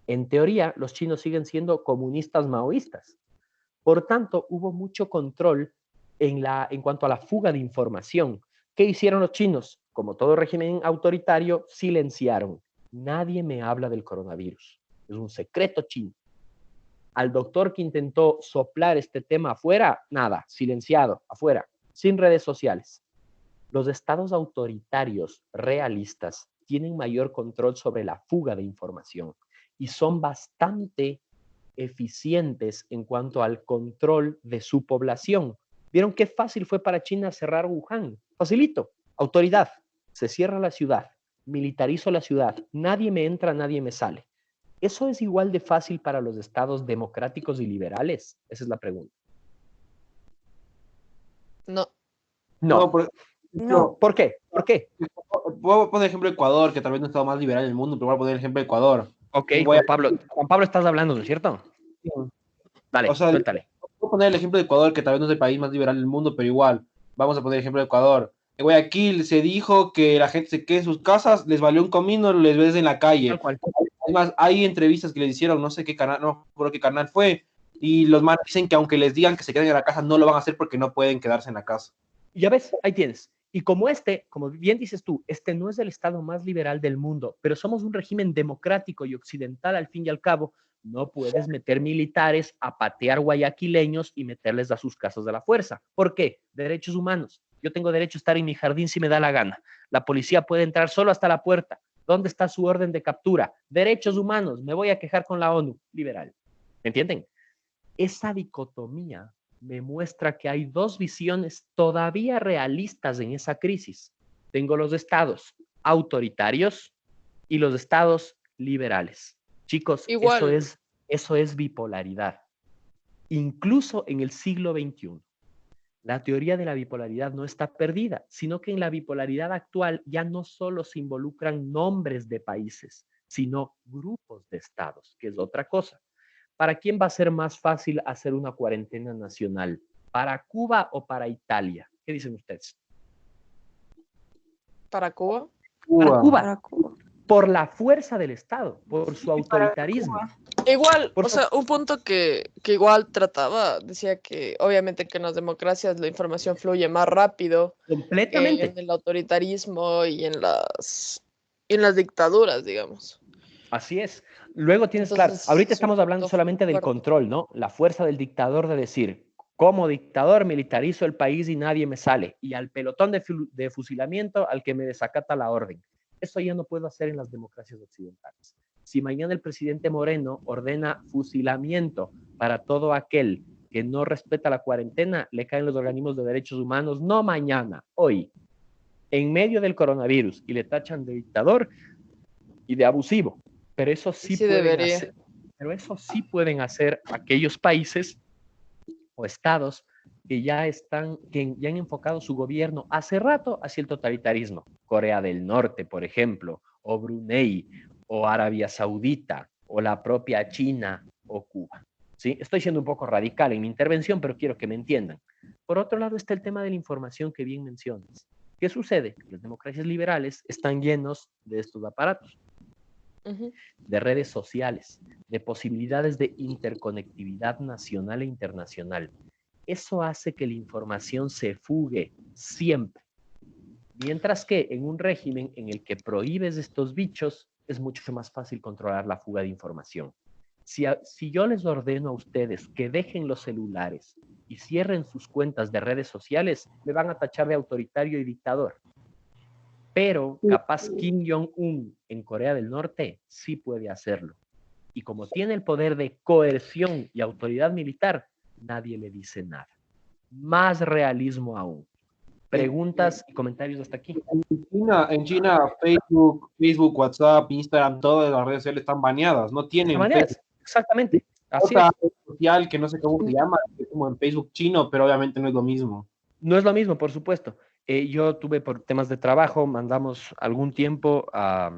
En teoría, los chinos siguen siendo comunistas maoístas. Por tanto, hubo mucho control en cuanto a la fuga de información. ¿Qué hicieron los chinos? Como todo régimen autoritario, silenciaron. Nadie me habla del coronavirus. Es un secreto chino. Al doctor que intentó soplar este tema afuera, nada, silenciado, afuera, sin redes sociales. Los estados autoritarios realistas tienen mayor control sobre la fuga de información y son bastante eficientes en cuanto al control de su población. ¿Vieron qué fácil fue para China cerrar Wuhan? Facilito. Autoridad. Se cierra la ciudad. Militarizo la ciudad. Nadie me entra, nadie me sale. ¿Eso es igual de fácil para los estados democráticos y liberales? Esa es la pregunta. No. No. ¿Por qué? ¿Por qué? Voy a poner ejemplo Ecuador, que tal vez no está más liberal en el mundo, pero voy a poner ejemplo Ecuador. Ok, Juan Pablo, estás hablando, ¿no es cierto? Sí. Dale, o sea, suéltale. Voy a poner el ejemplo de Ecuador, que tal vez no es el país más liberal del mundo, pero igual, vamos a poner el ejemplo de Ecuador. En Guayaquil se dijo que la gente se quede en sus casas, les valió un comino, les ves en la calle. Tal cual. Además, hay entrevistas que les hicieron, no sé qué canal, no recuerdo qué canal fue, y los manes dicen que aunque les digan que se queden en la casa, no lo van a hacer porque no pueden quedarse en la casa. Ya ves, ahí tienes. Y como bien dices tú, este no es el Estado más liberal del mundo, pero somos un régimen democrático y occidental al fin y al cabo. No puedes meter militares a patear guayaquileños y meterles a sus casas de la fuerza. ¿Por qué? Derechos humanos. Yo tengo derecho a estar en mi jardín si me da la gana. La policía puede entrar solo hasta la puerta. ¿Dónde está su orden de captura? Derechos humanos. Me voy a quejar con la ONU. Liberal. ¿Entienden? Esa dicotomía me muestra que hay dos visiones todavía realistas en esa crisis. Tengo los estados autoritarios y los estados liberales. Chicos, Igual, eso es bipolaridad. Incluso en el siglo XXI. La teoría de la bipolaridad no está perdida, sino que en la bipolaridad actual ya no solo se involucran nombres de países, sino grupos de estados, que es otra cosa. ¿Para quién va a ser más fácil hacer una cuarentena nacional? ¿Para Cuba o para Italia? ¿Qué dicen ustedes? para Cuba. Para Cuba. Cuba, Para Cuba. por la fuerza del Estado, por su Y para autoritarismo. Cuba. Igual, Por o sea, un punto que igual trataba, decía que obviamente que en las democracias la información fluye más rápido que Completamente. en el autoritarismo y en las dictaduras, digamos. Así es. Luego tienes, claro, Entonces, ahorita es un estamos hablando punto solamente del fuerte. control, ¿no? La fuerza del dictador de decir, como dictador militarizo el país y nadie me sale. Y al pelotón de fusilamiento al que me desacata la orden. Eso ya no puedo hacer en las democracias occidentales. Si mañana el presidente Moreno ordena fusilamiento para todo aquel que no respeta la cuarentena, le caen los organismos de derechos humanos, no mañana, hoy, en medio del coronavirus, y le tachan de dictador y de abusivo. Pero eso sí, Sí debería. pueden hacer aquellos países o estados que ya han enfocado su gobierno hace rato hacia el totalitarismo. Corea del Norte, por ejemplo, o Brunei, o Arabia Saudita, o la propia China o Cuba. ¿Sí? Estoy siendo un poco radical en mi intervención, pero quiero que me entiendan. Por otro lado está el tema de la información que bien mencionas. ¿Qué sucede? Las democracias liberales están llenos de estos aparatos, de redes sociales, de posibilidades de interconectividad nacional e internacional. Eso hace que la información se fugue siempre. Mientras que en un régimen en el que prohíbes estos bichos, es mucho más fácil controlar la fuga de información. Si yo les ordeno a ustedes que dejen los celulares y cierren sus cuentas de redes sociales, me van a tachar de autoritario y dictador. Pero capaz Kim Jong-un en Corea del Norte sí puede hacerlo. Y como tiene el poder de coerción y autoridad militar, nadie le dice nada. Más realismo aún. Preguntas y comentarios hasta aquí. En China Facebook, WhatsApp, Instagram, todas las redes sociales están baneadas. No tienen Facebook. Exactamente. Así Otra es. red social que no sé cómo se llama, es como en Facebook chino, pero obviamente no es lo mismo. No es lo mismo, por supuesto. Yo tuve por temas de trabajo, mandamos algún tiempo a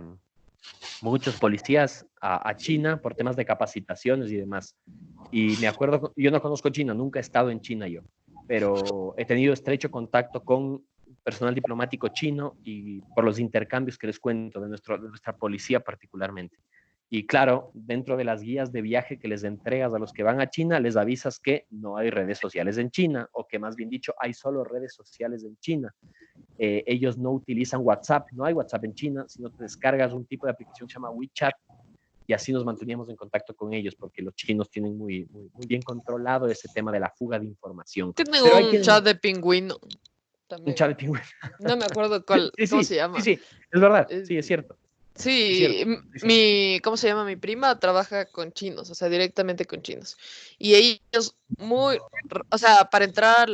muchos policías a China por temas de capacitaciones y demás. Y me acuerdo, yo no conozco China, nunca he estado en China yo, pero he tenido estrecho contacto con personal diplomático chino y por los intercambios que les cuento de nuestra policía particularmente. Y claro, dentro de las guías de viaje que les entregas a los que van a China, les avisas que no hay redes sociales en China, o que más bien dicho, hay solo redes sociales en China. Ellos no utilizan WhatsApp, no hay WhatsApp en China, sino te descargas un tipo de aplicación que se llama WeChat, y así nos manteníamos en contacto con ellos, porque los chinos tienen muy bien controlado ese tema de la fuga de información. Tienen Pero hay un quienes, chat de pingüino un también. chat de pingüino. No me acuerdo cómo se llama. Sí, es verdad, Es- sí, es cierto. Sí, Es cierto. ¿cómo se llama? Mi prima trabaja con chinos, o sea, directamente con chinos. Y ellos o sea, para entrar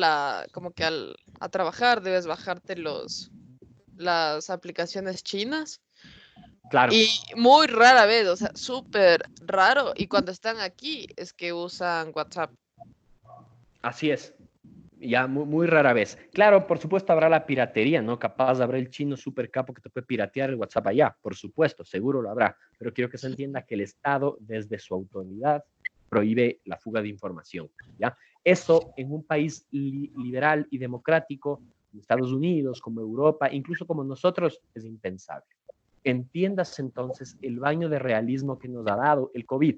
como que a trabajar debes bajarte las aplicaciones chinas. Claro. Y muy rara vez, o sea, súper raro. Y cuando están aquí es que usan WhatsApp. Así es. Ya muy rara vez. Claro, por supuesto habrá la piratería, ¿no? Capaz habrá el chino super capo que te puede piratear el WhatsApp allá, por supuesto, seguro lo habrá. Pero quiero que se entienda que el Estado, desde su autoridad, prohíbe la fuga de información, ¿ya? Eso en un país liberal y democrático, como Estados Unidos, como Europa, incluso como nosotros, es impensable. Entiendas entonces el baño de realismo que nos ha dado el COVID.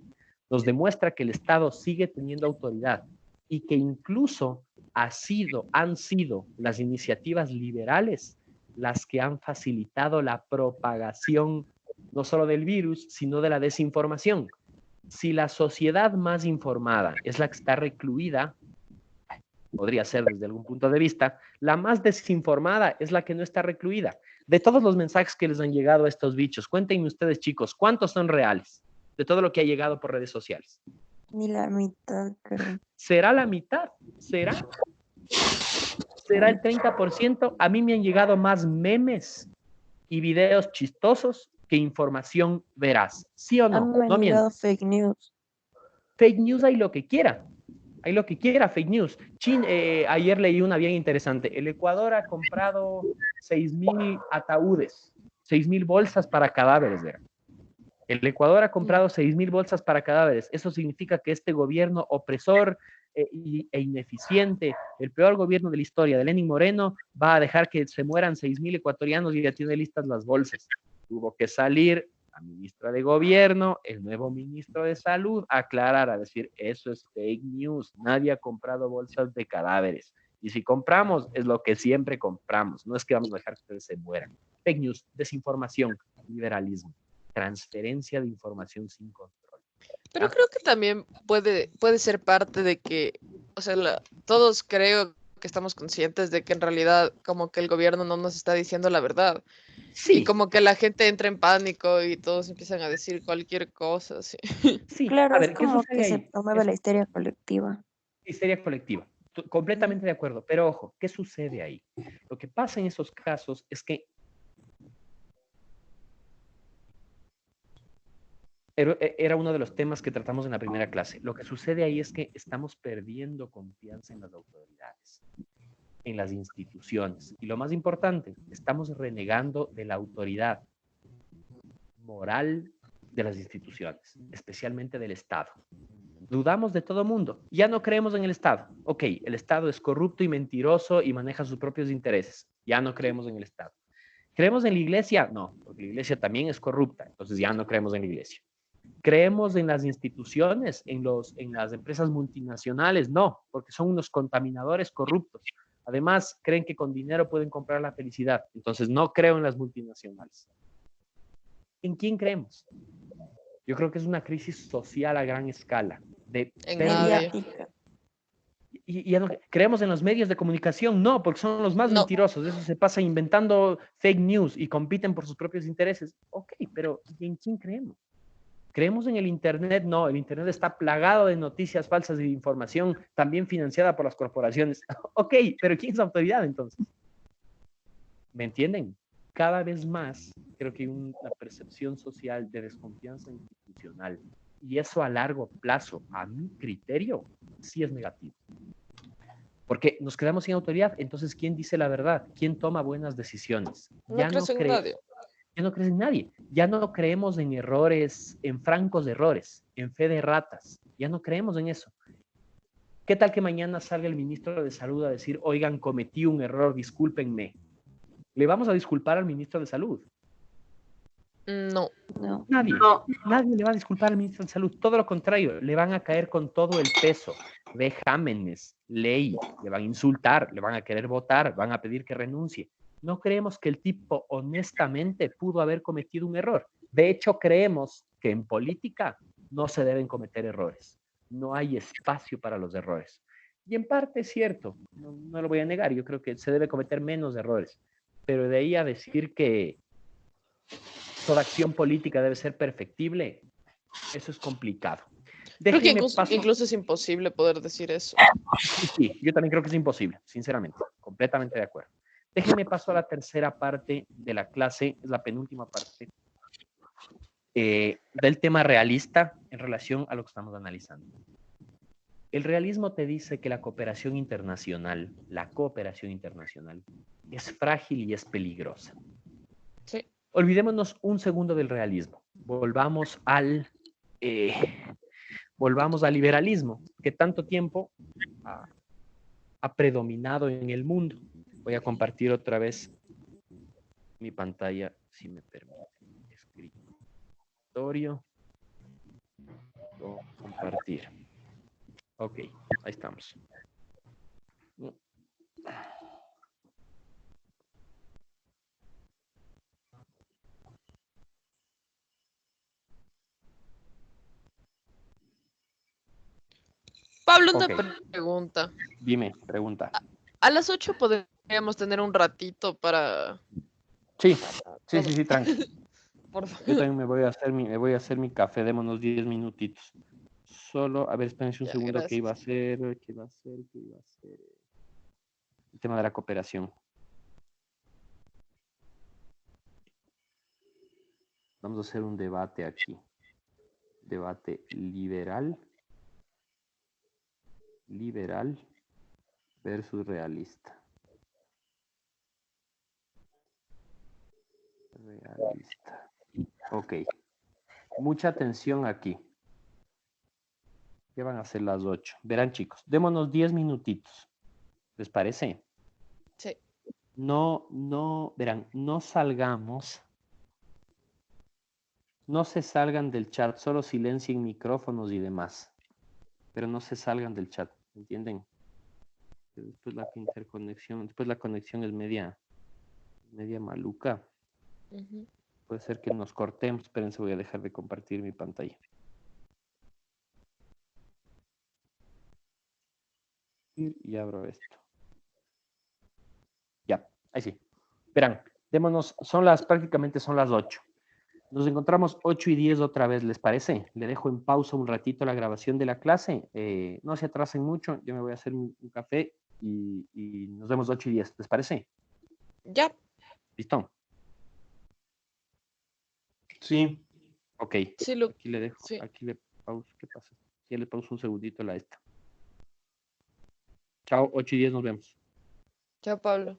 Nos demuestra que el Estado sigue teniendo autoridad y que incluso han sido las iniciativas liberales las que han facilitado la propagación no solo del virus, sino de la desinformación. Si la sociedad más informada es la que está recluida, podría ser desde algún punto de vista, la más desinformada es la que no está recluida. De todos los mensajes que les han llegado a estos bichos, cuéntenme ustedes, chicos, ¿cuántos son reales de todo lo que ha llegado por redes sociales? Ni la mitad, creo. ¿Será la mitad? ¿Será? ¿Será el 30%? A mí me han llegado más memes y videos chistosos que información veraz. ¿Sí o A no? mí me No han miento. llegado fake news. Fake news hay lo que quiera. Hay lo que quiera, fake news. Ayer leí una bien interesante. El Ecuador ha comprado 6,000 ataúdes, 6,000 bolsas para cadáveres. ¿Verdad? El Ecuador ha comprado 6,000 bolsas para cadáveres. Eso significa que este gobierno opresor e ineficiente, el peor gobierno de la historia de Lenín Moreno, va a dejar que se mueran 6,000 ecuatorianos y ya tiene listas las bolsas. Tuvo que salir la ministra de Gobierno, el nuevo ministro de Salud, a aclarar, a decir, eso es fake news, nadie ha comprado bolsas de cadáveres. Y si compramos, es lo que siempre compramos, no es que vamos a dejar que ustedes se mueran. Fake news, desinformación, liberalismo, transferencia de información sin control. Pero creo que también puede ser parte de que, o sea, todos creo que estamos conscientes de que en realidad como que el gobierno no nos está diciendo la verdad. Sí. Y como que la gente entra en pánico y todos empiezan a decir cualquier cosa, sí. Sí, Claro, a es ver, ¿qué como sucede que se ahí? promueve la histeria colectiva. Histeria colectiva. Completamente de acuerdo. Pero ojo, ¿qué sucede ahí? Lo que pasa en esos casos es que era uno de los temas que tratamos en la primera clase. Lo que sucede ahí es que estamos perdiendo confianza en las autoridades, en las instituciones. Y lo más importante, estamos renegando de la autoridad moral de las instituciones, especialmente del Estado. Dudamos de todo mundo. Ya no creemos en el Estado. Ok, el Estado es corrupto y mentiroso y maneja sus propios intereses. Ya no creemos en el Estado. ¿Creemos en la iglesia? No, porque la iglesia también es corrupta. Entonces ya no creemos en la iglesia. ¿Creemos en las instituciones, en las empresas multinacionales? No, porque son unos contaminadores corruptos. Además, creen que con dinero pueden comprar la felicidad. Entonces no creo en las multinacionales. ¿En quién creemos? Yo creo que es una crisis social a gran escala. En nadie. Mediática. Y ya no, ¿creemos en los medios de comunicación? No, porque son los más No. mentirosos. Eso se pasa inventando fake news y compiten por sus propios intereses. Ok, pero ¿y en quién creemos? ¿Creemos en el Internet? No, el Internet está plagado de noticias falsas y de información también financiada por las corporaciones. Ok, pero ¿quién es la autoridad entonces? ¿Me entienden? Cada vez más creo que hay una percepción social de desconfianza institucional y eso a largo plazo, a mi criterio, sí es negativo. Porque nos quedamos sin autoridad, entonces ¿quién dice la verdad? ¿Quién toma buenas decisiones? No crees en nadie. Ya no crees en nadie, ya no creemos en errores, en francos errores, en fe de ratas, ya no creemos en eso. ¿Qué tal que mañana salga el ministro de Salud a decir, oigan, cometí un error, discúlpenme? ¿Le vamos a disculpar al ministro de Salud? No. No. Nadie. No. Nadie le va a disculpar al ministro de Salud. Todo lo contrario, le van a caer con todo el peso. Vejámenes, ley, le van a insultar, le van a querer votar, van a pedir que renuncie. No creemos que el tipo honestamente pudo haber cometido un error. De hecho, creemos que en política no se deben cometer errores. No hay espacio para los errores. Y en parte es cierto, no lo voy a negar, yo creo que se debe cometer menos errores. Pero de ahí a decir que toda acción política debe ser perfectible, eso es complicado. Creo que Déjenme incluso es imposible poder decir eso. Sí, yo también creo que es imposible, sinceramente, completamente de acuerdo. Déjenme paso a la tercera parte de la clase, es la penúltima parte, del tema realista en relación a lo que estamos analizando. El realismo te dice que la cooperación internacional es frágil y es peligrosa. Sí. Olvidémonos un segundo del realismo. Volvamos al liberalismo, que tanto tiempo ha predominado en el mundo. Voy a compartir otra vez mi pantalla, si me permite. Escritorio. Compartir. Ok, ahí estamos. Pablo, una Ok. pregunta. Dime, pregunta. A las 8 podríamos tener un ratito para Sí, todo. sí, tranqui. Por Yo favor. también me voy a hacer mi café, démonos 10 minutitos. Solo, a ver, espérense un Ya, segundo, ¿qué iba a gracias. hacer? ¿Qué iba a hacer? ¿Qué iba a hacer? El tema de la cooperación. Vamos a hacer un debate aquí. Debate liberal versus realista. Realista. Ok. Mucha atención aquí. Ya van a ser las 8. Verán, chicos, démonos 10 minutitos. ¿Les parece? Sí. Verán, no salgamos. No se salgan del chat, solo silencien micrófonos y demás. Pero no se salgan del chat, ¿entienden? Después después la conexión es media maluca. Ujú. Puede ser que nos cortemos. Espérense, voy a dejar de compartir mi pantalla. Y abro esto. Ya, ahí sí. Verán, prácticamente son las 8. Nos encontramos 8 y 10 otra vez, ¿les parece? Le dejo en pausa un ratito la grabación de la clase. No se atrasen mucho, yo me voy a hacer un café y nos vemos 8 y 10, ¿les parece? Ya. ¿Listo? Sí, Ok, Sí, Lu. aquí le dejo, Sí. aquí le pauso. ¿Qué pasa? Ya le pauso un segundito la esta. Chao, 8 y 10 nos vemos. Chao, Pablo.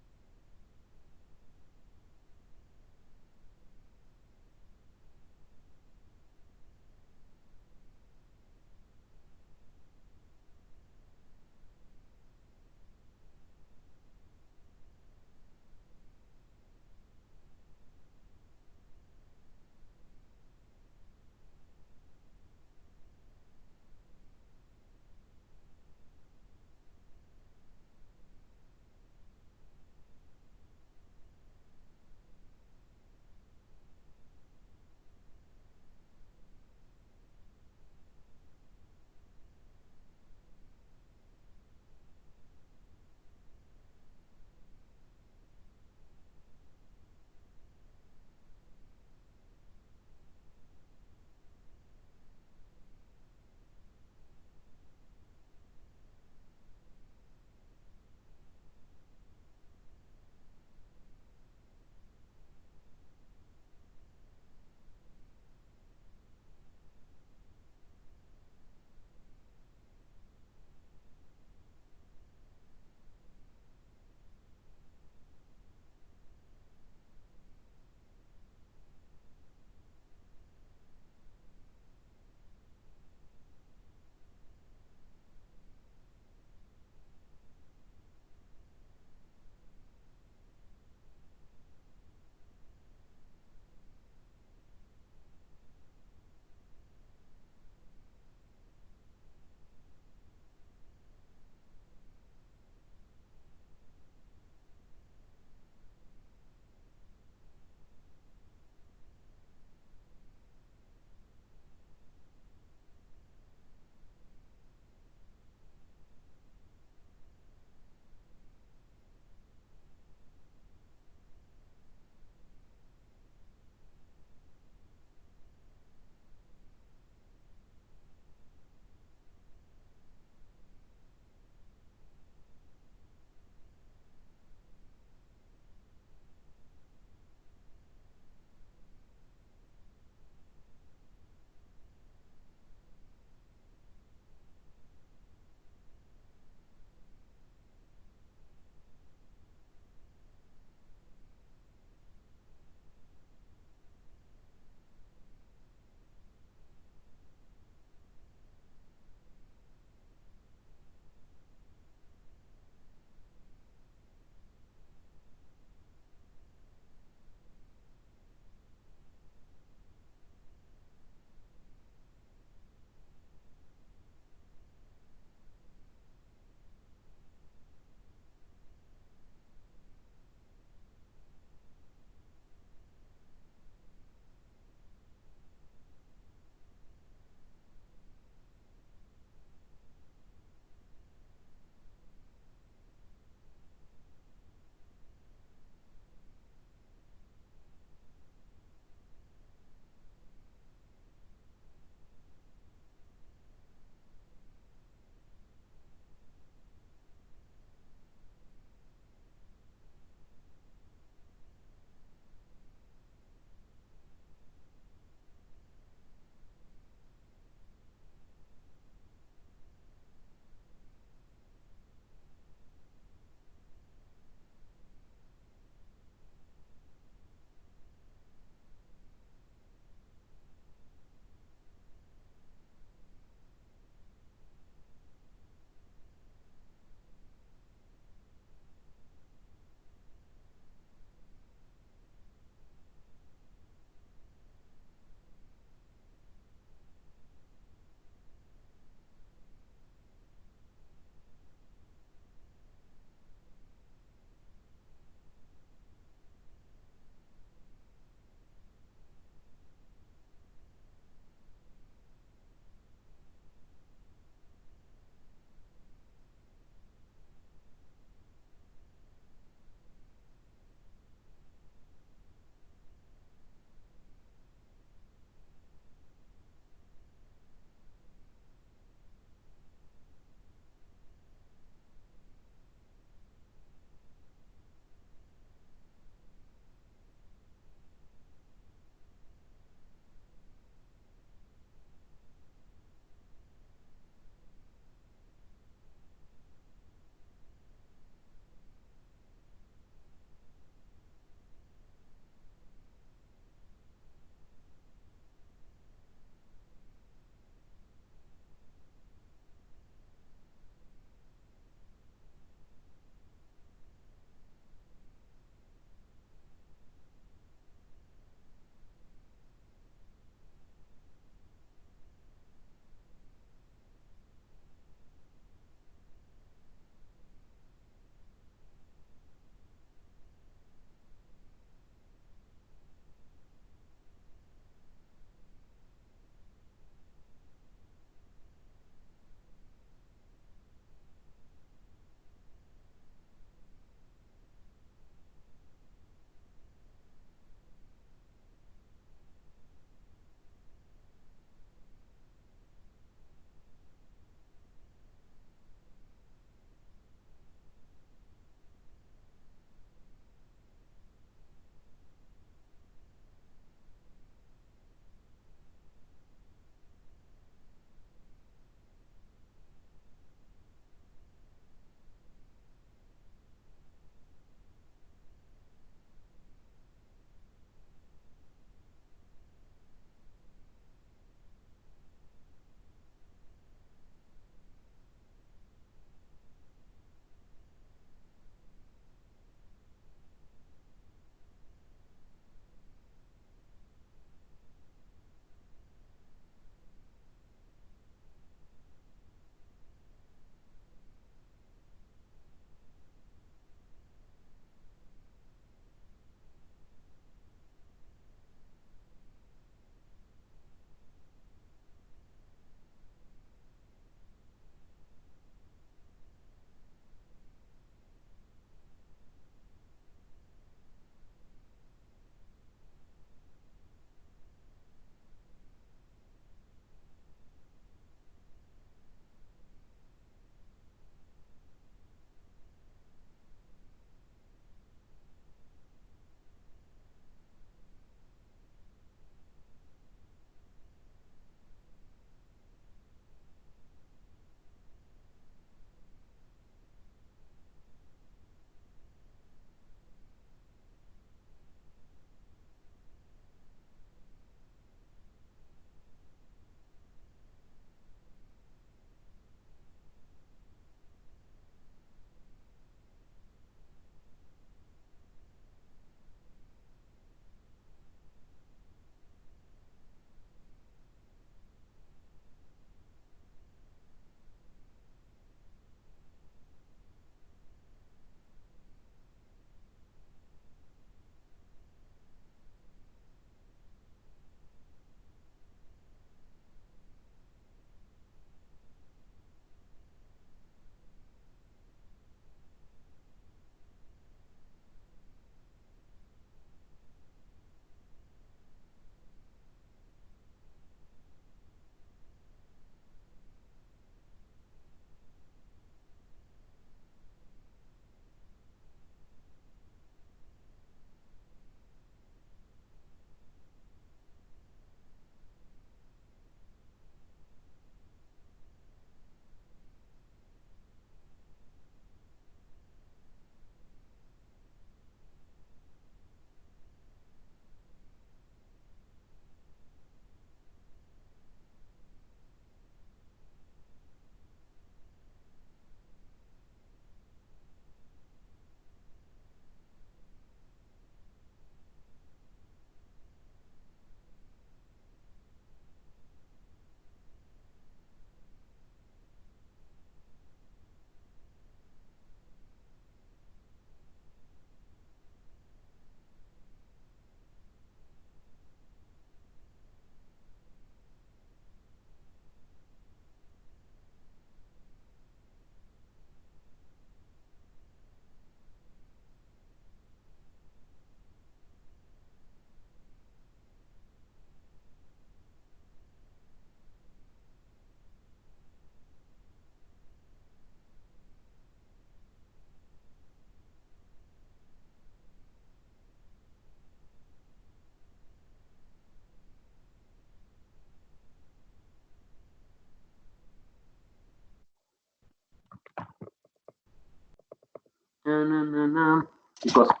¿Qué cosa?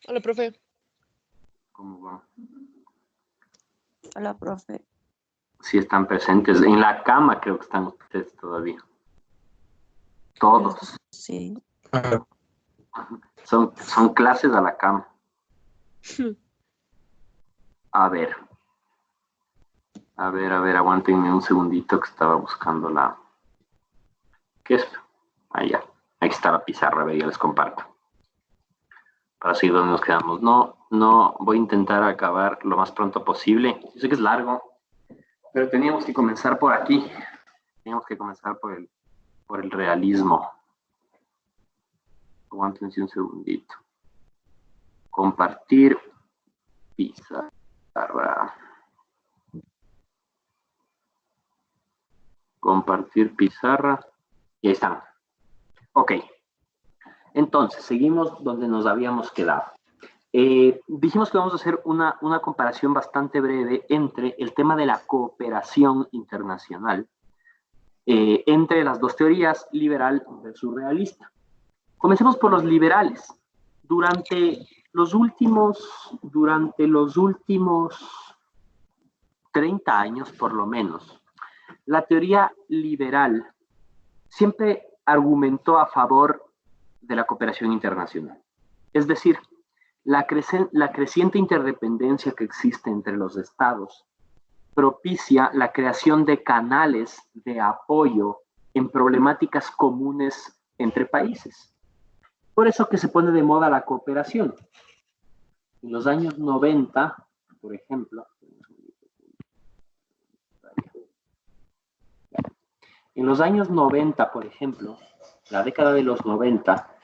Hola, profe. ¿Cómo va? Hola, profe. Sí están presentes. En la cama creo que están ustedes todavía. Todos. Sí. Son clases a la cama. A ver, aguántenme un segundito que estaba buscando la... ¿Qué es? Ahí ya. Ahí está la pizarra, a ver, ya les comparto. Para seguir donde nos quedamos. No, voy a intentar acabar lo más pronto posible. Yo sé que es largo, pero teníamos que comenzar por aquí. Teníamos que comenzar por el realismo. Aguántense un segundito. Compartir pizarra. Compartir pizarra. Y ahí están. Ok. Entonces, seguimos donde nos habíamos quedado. Dijimos que vamos a hacer una comparación bastante breve entre el tema de la cooperación internacional, entre las dos teorías, liberal versus realista. Comencemos por los liberales. Durante los últimos 30 años, por lo menos, la teoría liberal siempre argumentó a favor de la cooperación internacional. Es decir, la creciente interdependencia que existe entre los estados propicia la creación de canales de apoyo en problemáticas comunes entre países. Por eso que se pone de moda la cooperación. En los años 90, por ejemplo, la década de los 90,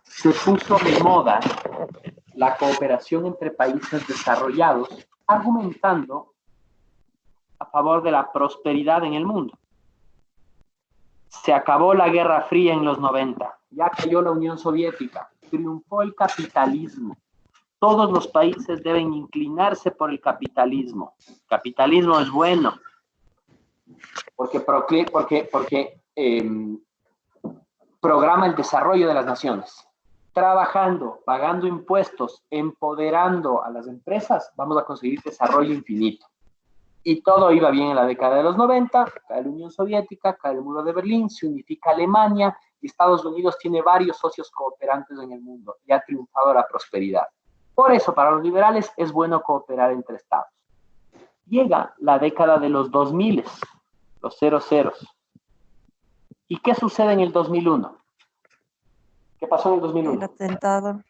se puso de moda la cooperación entre países desarrollados, argumentando a favor de la prosperidad en el mundo. Se acabó la Guerra Fría en los 90, ya cayó la Unión Soviética, triunfó el capitalismo. Todos los países deben inclinarse por el capitalismo. El capitalismo es bueno, porque programa el desarrollo de las naciones. Trabajando, pagando impuestos, empoderando a las empresas, vamos a conseguir desarrollo infinito. Y todo iba bien en la década de los 90, cae la Unión Soviética, cae el muro de Berlín, se unifica Alemania, y Estados Unidos tiene varios socios cooperantes en el mundo, y ha triunfado la prosperidad. Por eso, para los liberales, es bueno cooperar entre estados. Llega la década de los 2000, los 00. ¿Y qué sucede en el 2001? ¿Qué pasó en el 2001? El atentado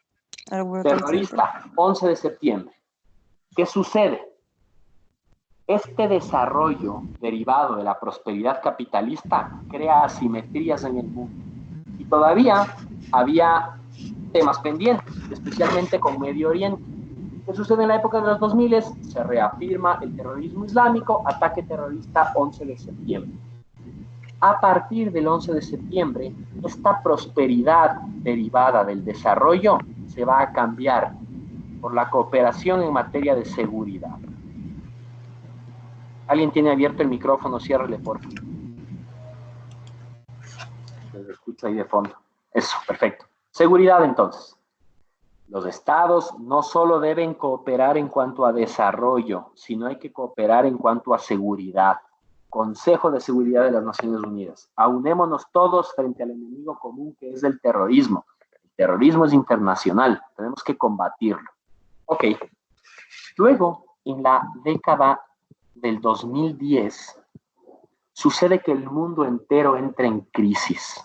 al World Trade Center. Terrorista, 11 de septiembre. ¿Qué sucede? Este desarrollo derivado de la prosperidad capitalista crea asimetrías en el mundo. Y todavía había temas pendientes, especialmente con Medio Oriente. ¿Qué sucede en la época de los 2000? Se reafirma el terrorismo islámico, ataque terrorista 11 de septiembre. A partir del 11 de septiembre, esta prosperidad derivada del desarrollo se va a cambiar por la cooperación en materia de seguridad. ¿Alguien tiene abierto el micrófono? Ciérrele, por favor. Se escucha ahí de fondo. Eso, perfecto. Seguridad, entonces. Los estados no solo deben cooperar en cuanto a desarrollo, sino hay que cooperar en cuanto a seguridad. Consejo de Seguridad de las Naciones Unidas. Aunémonos todos frente al enemigo común que es el terrorismo. El terrorismo es internacional, tenemos que combatirlo. Ok. Luego, en la década del 2010, sucede que el mundo entero entra en crisis.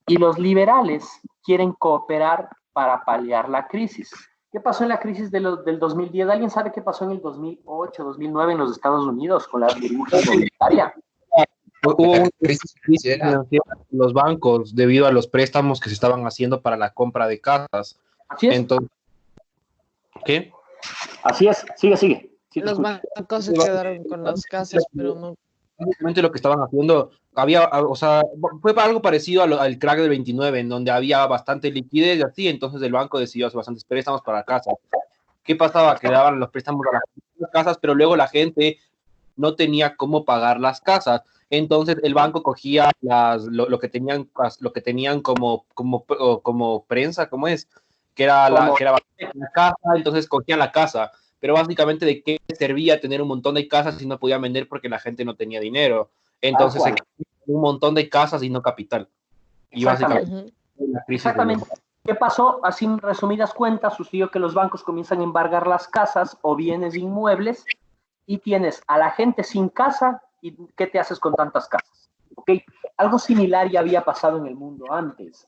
Y los liberales quieren cooperar para paliar la crisis. ¿Qué pasó en la crisis del 2010? ¿Alguien sabe qué pasó en el 2008, 2009 en los Estados Unidos con la burbuja inmobiliaria? Hubo una crisis financiera en los bancos debido a los préstamos que se estaban haciendo para la compra de casas. Así es. Entonces, ¿qué? Así es. Sigue. Sí, Los bancos se quedaron con las casas, pero no. Básicamente lo que estaban haciendo, fue algo parecido al crack del 29, en donde había bastante liquidez y así, entonces el banco decidió hacer bastantes préstamos para casas. ¿Qué pasaba? Que daban los préstamos a las casas, pero luego la gente no tenía cómo pagar las casas. Entonces el banco cogía lo que tenían como prensa, ¿cómo es? Que era la casa, entonces cogían la casa. Pero básicamente, ¿de qué servía tener un montón de casas si no podían vender porque la gente no tenía dinero? Entonces se creó un montón de casas y no capital. Y básicamente la crisis. Exactamente. ¿Qué pasó? Así en resumidas cuentas, sucedió que los bancos comienzan a embargar las casas o bienes inmuebles y tienes a la gente sin casa. ¿Y qué te haces con tantas casas? ¿Okay? Algo similar ya había pasado en el mundo antes,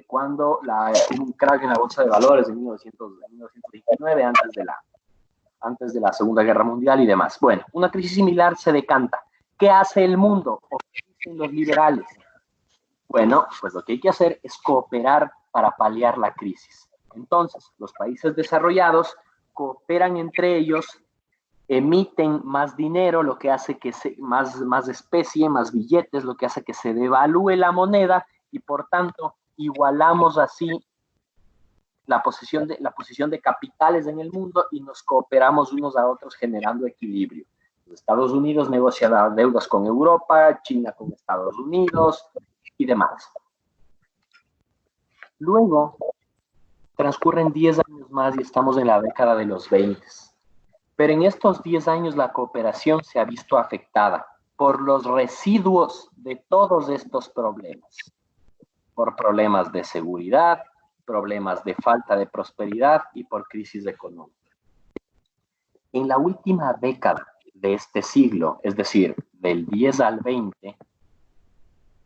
cuando hubo un crack en la bolsa de valores en 1929, antes de la Segunda Guerra Mundial y demás. Bueno, una crisis similar se decanta. ¿Qué hace el mundo? ¿O qué dicen los liberales? Bueno, pues lo que hay que hacer es cooperar para paliar la crisis. Entonces, los países desarrollados cooperan entre ellos, emiten más dinero, lo que hace que más especie, más billetes, lo que hace que se devalúe la moneda y por tanto igualamos así la posición de capitales en el mundo y nos cooperamos unos a otros generando equilibrio. Los Estados Unidos negocia deudas con Europa, China con Estados Unidos y demás. Luego, transcurren 10 años más y estamos en la década de los 20. Pero en estos 10 años la cooperación se ha visto afectada por los residuos de todos estos problemas. Por problemas de seguridad, problemas de falta de prosperidad y por crisis económica. En la última década de este siglo, es decir, del 10 al 20,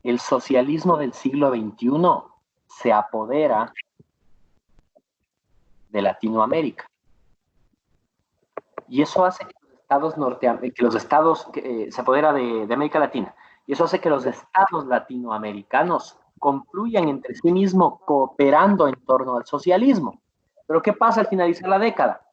el socialismo del siglo XXI se apodera de Latinoamérica. Y eso hace que los estados se apodera de América Latina. Y eso hace que los estados latinoamericanos concluyan entre sí mismos cooperando en torno al socialismo. Pero ¿qué pasa al finalizar la década?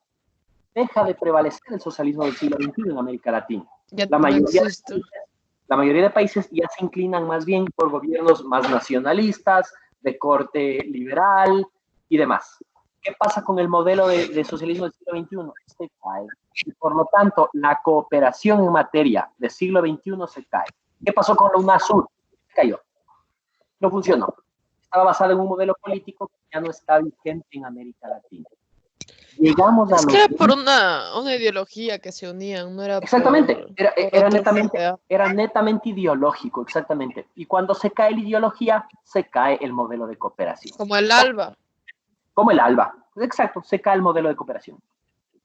Deja de prevalecer el socialismo del siglo XXI en América Latina. La mayoría de países ya se inclinan más bien por gobiernos más nacionalistas, de corte liberal y demás. ¿Qué pasa con el modelo de socialismo del siglo XXI? Se cae. Y por lo tanto, la cooperación en materia del siglo XXI se cae. ¿Qué pasó con la UNASUR? Se cayó. No funcionó. Estaba basada en un modelo político que ya no está vigente en América Latina. Llegamos a es que era por una ideología que se unían, no era exactamente, por era netamente ideológico, exactamente. Y cuando se cae la ideología, se cae el modelo de cooperación. Como el ALBA. Como el ALBA, exacto, se cae el modelo de cooperación.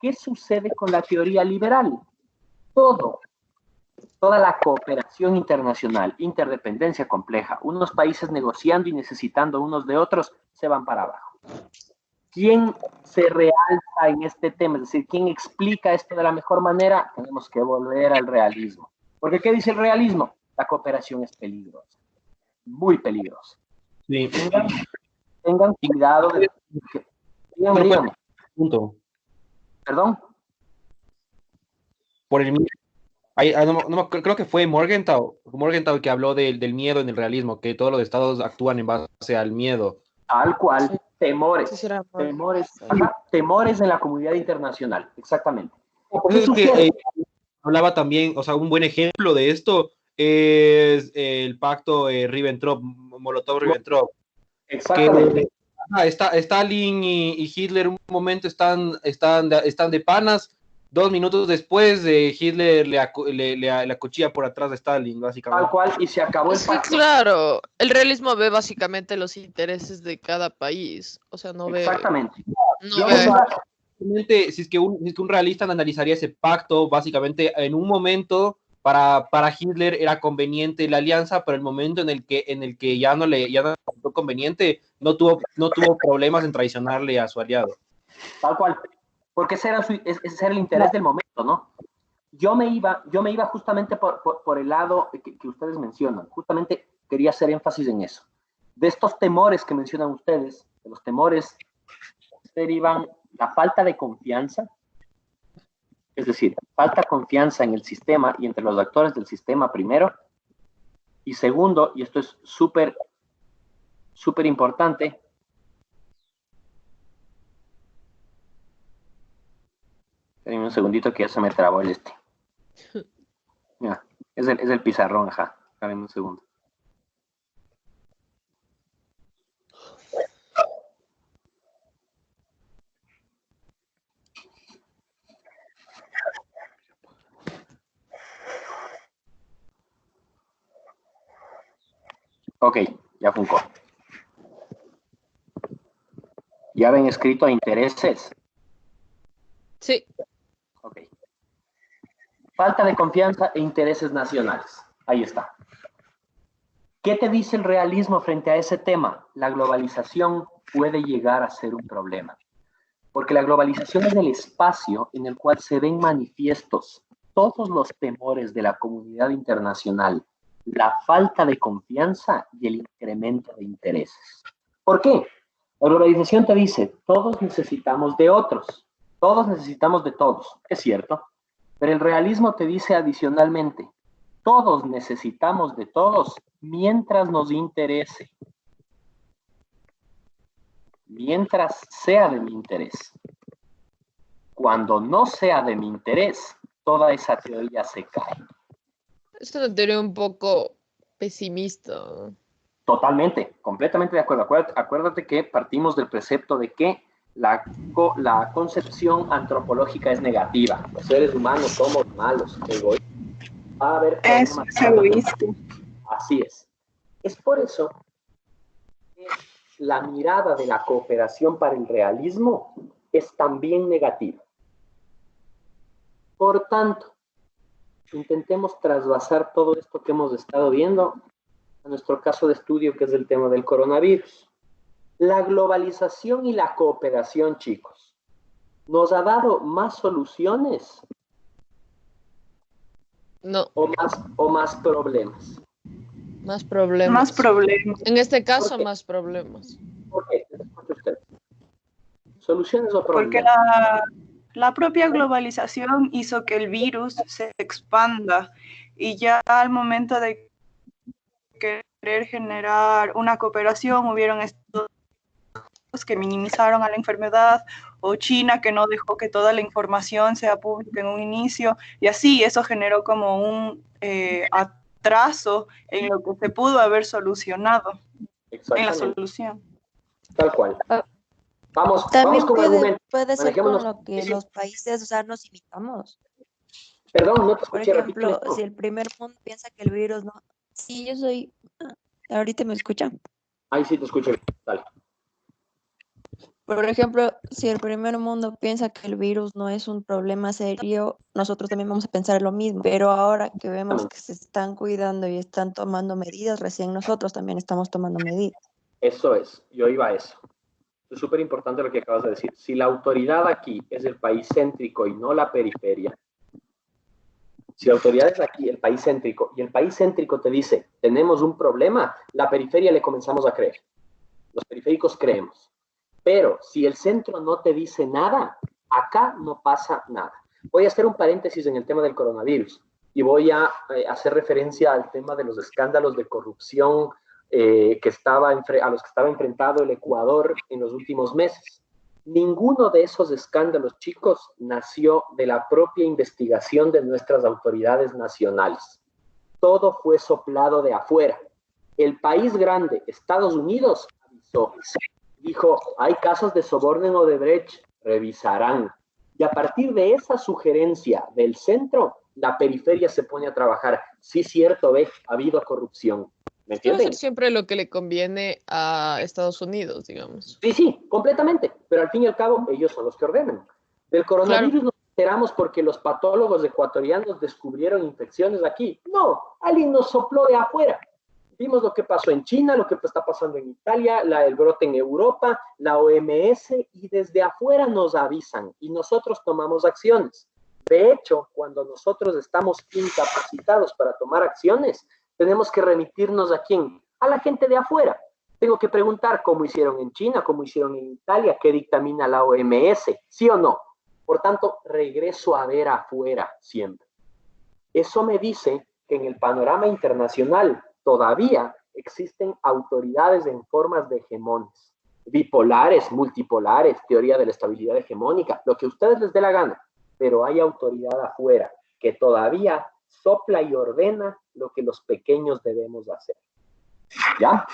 ¿Qué sucede con la teoría liberal? Toda la cooperación internacional, interdependencia compleja, unos países negociando y necesitando unos de otros, se van para abajo. ¿Quién se realza en este tema? Es decir, ¿quién explica esto de la mejor manera? Tenemos que volver al realismo. Porque ¿qué dice el realismo? La cooperación es peligrosa, muy peligrosa. Sí. Tengan cuidado. Dígame. Punto. ¿Perdón? Por el creo que fue Morgenthau que habló del miedo en el realismo, que todos los estados actúan en base al miedo. Tal cual, Sí. temores. Sí, Temores en la comunidad internacional, exactamente. Es que hablaba también, o sea, un buen ejemplo de esto es el pacto Molotov-Ribbentrop. Exactamente. Stalin y Hitler un momento están de panas. 2 minutos después, Hitler le acuchilla por atrás de Stalin, básicamente. Tal cual, y se acabó el pacto. Claro, el realismo ve básicamente los intereses de cada país. O sea, no ve. Exactamente. Si es que un realista analizaría ese pacto, básicamente en un momento para Hitler era conveniente la alianza, pero el momento en el que ya no fue conveniente, no tuvo problemas en traicionarle a su aliado. Tal cual. Porque ese era el interés del momento, ¿no? Yo me iba justamente por el lado que ustedes mencionan. Justamente quería hacer énfasis en eso. De estos temores que mencionan ustedes, de los temores derivan la falta de confianza, es decir, falta confianza en el sistema y entre los actores del sistema primero, y segundo, y esto es súper importante, espérenme un segundito que ya se me trabó el Ya, es el pizarrón, ajá. Dame un segundo. Ok, ya funcó. ¿Ya ven escrito intereses? Sí, Ok. Falta de confianza e intereses nacionales. Ahí está. ¿Qué te dice el realismo frente a ese tema? La globalización puede llegar a ser un problema, porque la globalización es el espacio en el cual se ven manifiestos todos los temores de la comunidad internacional, la falta de confianza y el incremento de intereses. ¿Por qué? La globalización te dice, todos necesitamos de otros, todos necesitamos de todos, es cierto, pero el realismo te dice adicionalmente, todos necesitamos de todos mientras nos interese, mientras sea de mi interés. Cuando no sea de mi interés, toda esa teoría se cae. es una teoría un poco pesimista. Totalmente, completamente de acuerdo. Acuérdate que partimos del precepto de que la concepción antropológica es negativa. Los seres humanos somos malos, egoístas. Va a haber Eso problemas. es egoísta. Así es. Es por eso que la mirada de la cooperación para el realismo es también negativa. Por tanto, intentemos trasvasar todo esto que hemos estado viendo a nuestro caso de estudio, que es el tema del coronavirus. La globalización y la cooperación, chicos, ¿nos ha dado más soluciones No, o más problemas? más problemas. Más problemas. En este caso, ¿Por qué? más problemas. ¿Por qué? Les escucho a ustedes. ¿Soluciones o Porque problemas? la propia globalización hizo que el virus se expanda y ya al momento de querer generar una cooperación hubieron estados que minimizaron a la enfermedad o China que no dejó que toda la información sea pública en un inicio y así eso generó como un atraso en lo que se pudo haber solucionado, en la solución. Tal cual. Vamos También con argumentos. puede ser Manejémonos. con lo que los países, o sea, nos imitamos. Perdón, no te Por escuché. ejemplo, repíteme. si el primer mundo piensa que el virus no... Sí, yo soy... Ahorita me escuchan. Ahí sí te escucho. Dale. Por ejemplo, si el primer mundo piensa que el virus no es un problema serio, nosotros también vamos a pensar lo mismo. Pero ahora que vemos que se están cuidando y están tomando medidas, recién nosotros también estamos tomando medidas. Eso es, yo iba a eso. Es súper importante lo que acabas de decir. Si la autoridad aquí es el país céntrico y no la periferia, si la autoridad es aquí el país céntrico y el país céntrico te dice, tenemos un problema, la periferia le comenzamos a creer. Los periféricos creemos. Pero si el centro no te dice nada, acá no pasa nada. Voy a hacer un paréntesis en el tema del coronavirus y voy a hacer referencia al tema de los escándalos de corrupción a los que estaba enfrentado el Ecuador en los últimos meses. Ninguno de esos escándalos, chicos, nació de la propia investigación de nuestras autoridades nacionales. Todo fue soplado de afuera. El país grande, Estados Unidos, avisó. Dijo, hay casos de soborno o de Odebrecht, revisarán. Y a partir de esa sugerencia del centro, la periferia se pone a trabajar. Sí, cierto, ha habido corrupción. ¿Me Esto va a entienden? ser siempre lo que le conviene a Estados Unidos, digamos. Sí, completamente. Pero al fin y al cabo, ellos son los que ordenan. Del coronavirus Claro. nos enteramos porque los patólogos ecuatorianos descubrieron infecciones aquí. No, alguien nos sopló de afuera. Vimos lo que pasó en China, lo que está pasando en Italia, el brote en Europa, la OMS, y desde afuera nos avisan y nosotros tomamos acciones. De hecho, cuando nosotros estamos incapacitados para tomar acciones, tenemos que remitirnos ¿a quién? A la gente de afuera. Tengo que preguntar cómo hicieron en China, cómo hicieron en Italia, qué dictamina la OMS, ¿sí o no? Por tanto, regreso a ver afuera siempre. Eso me dice que en el panorama internacional todavía existen autoridades en formas de hegemones, bipolares, multipolares, teoría de la estabilidad hegemónica, lo que a ustedes les dé la gana, pero hay autoridad afuera que todavía sopla y ordena lo que los pequeños debemos hacer. ¿Ya?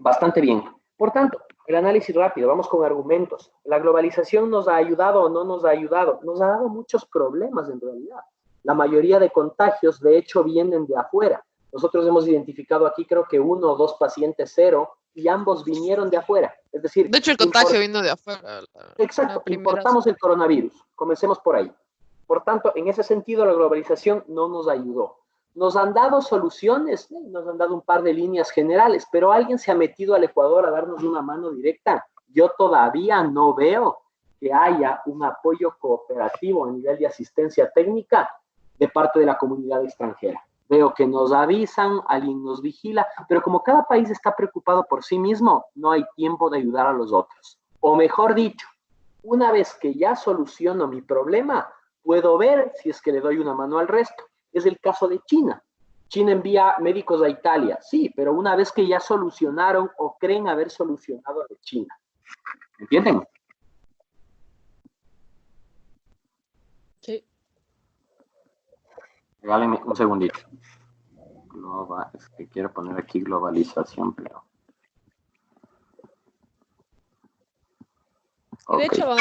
Bastante bien. Por tanto, el análisis rápido, vamos con argumentos. ¿La globalización nos ha ayudado o no nos ha ayudado? Nos ha dado muchos problemas en realidad. La mayoría de contagios, de hecho, vienen de afuera. Nosotros hemos identificado aquí, creo que 1 o 2 pacientes cero, y ambos vinieron de afuera. Es decir, De hecho, el contagio vino de afuera. Exacto, la primera importamos el coronavirus. Comencemos por ahí. Por tanto, en ese sentido, la globalización no nos ayudó. Nos han dado soluciones, nos han dado un par de líneas generales, pero alguien se ha metido al Ecuador a darnos una mano directa. Yo todavía no veo que haya un apoyo cooperativo a nivel de asistencia técnica de parte de la comunidad extranjera. Veo que nos avisan, alguien nos vigila, pero como cada país está preocupado por sí mismo, no hay tiempo de ayudar a los otros. O mejor dicho, una vez que ya soluciono mi problema, puedo ver si es que le doy una mano al resto. Es el caso de China. China envía médicos a Italia, sí, pero una vez que ya solucionaron o creen haber solucionado de China. ¿Entienden? Sí. Regálenme un segundito. Es que quiero poner aquí globalización, pero... Y de hecho van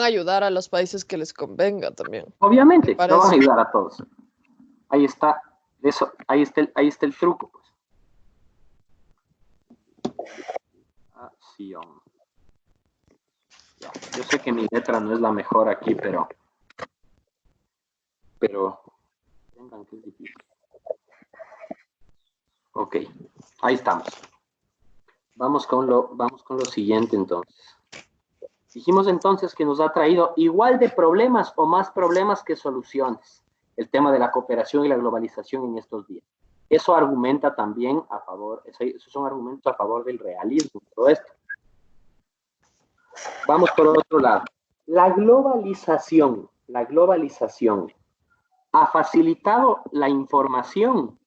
a ayudar a los países que les convenga también. Obviamente, no van a ayudar a todos. Ahí está, ahí está el truco, pues. Acción. Ya, yo sé que mi letra no es la mejor aquí, pero vengan que es difícil. Ok, ahí estamos. Vamos con lo siguiente entonces. Dijimos entonces que nos ha traído igual de problemas o más problemas que soluciones el tema de la cooperación y la globalización en estos días. Eso argumenta también a favor, esos son argumentos a favor del realismo, todo esto. Vamos por otro lado. La globalización ¿ha facilitado la información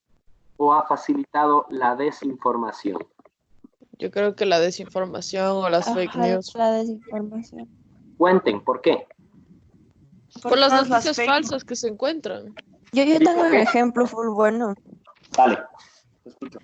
o ha facilitado la desinformación? Yo creo que la desinformación o las fake news. La desinformación. Cuenten, ¿por qué? Por las todas noticias fake falsas que se encuentran. Yo tengo un ejemplo full bueno. Dale, te escucho.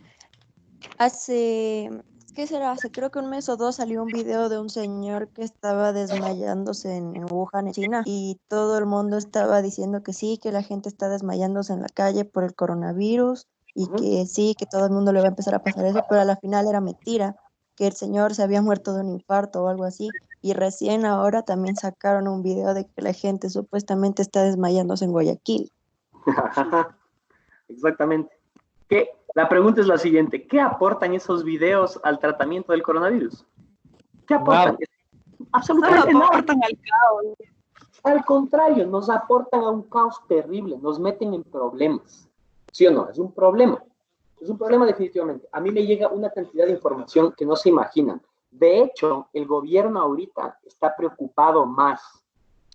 ¿Qué será? Hace creo que un mes o dos salió un video de un señor que estaba desmayándose en Wuhan, en China, y todo el mundo estaba diciendo que sí, que la gente está desmayándose en la calle por el coronavirus y que sí, que todo el mundo le va a empezar a pasar eso, pero a la final era mentira, que el señor se había muerto de un infarto o algo así, y recién ahora también sacaron un video de que la gente supuestamente está desmayándose en Guayaquil. Exactamente. La pregunta es la siguiente: ¿qué aportan esos videos al tratamiento del coronavirus? ¿Qué aportan? Absolutamente no nada. aportan al caos. Al contrario, nos aportan a un caos terrible, nos meten en problemas. ¿Sí o no? Es un problema. Es un problema definitivamente. A mí me llega una cantidad de información que no se imaginan. De hecho, el gobierno ahorita está preocupado más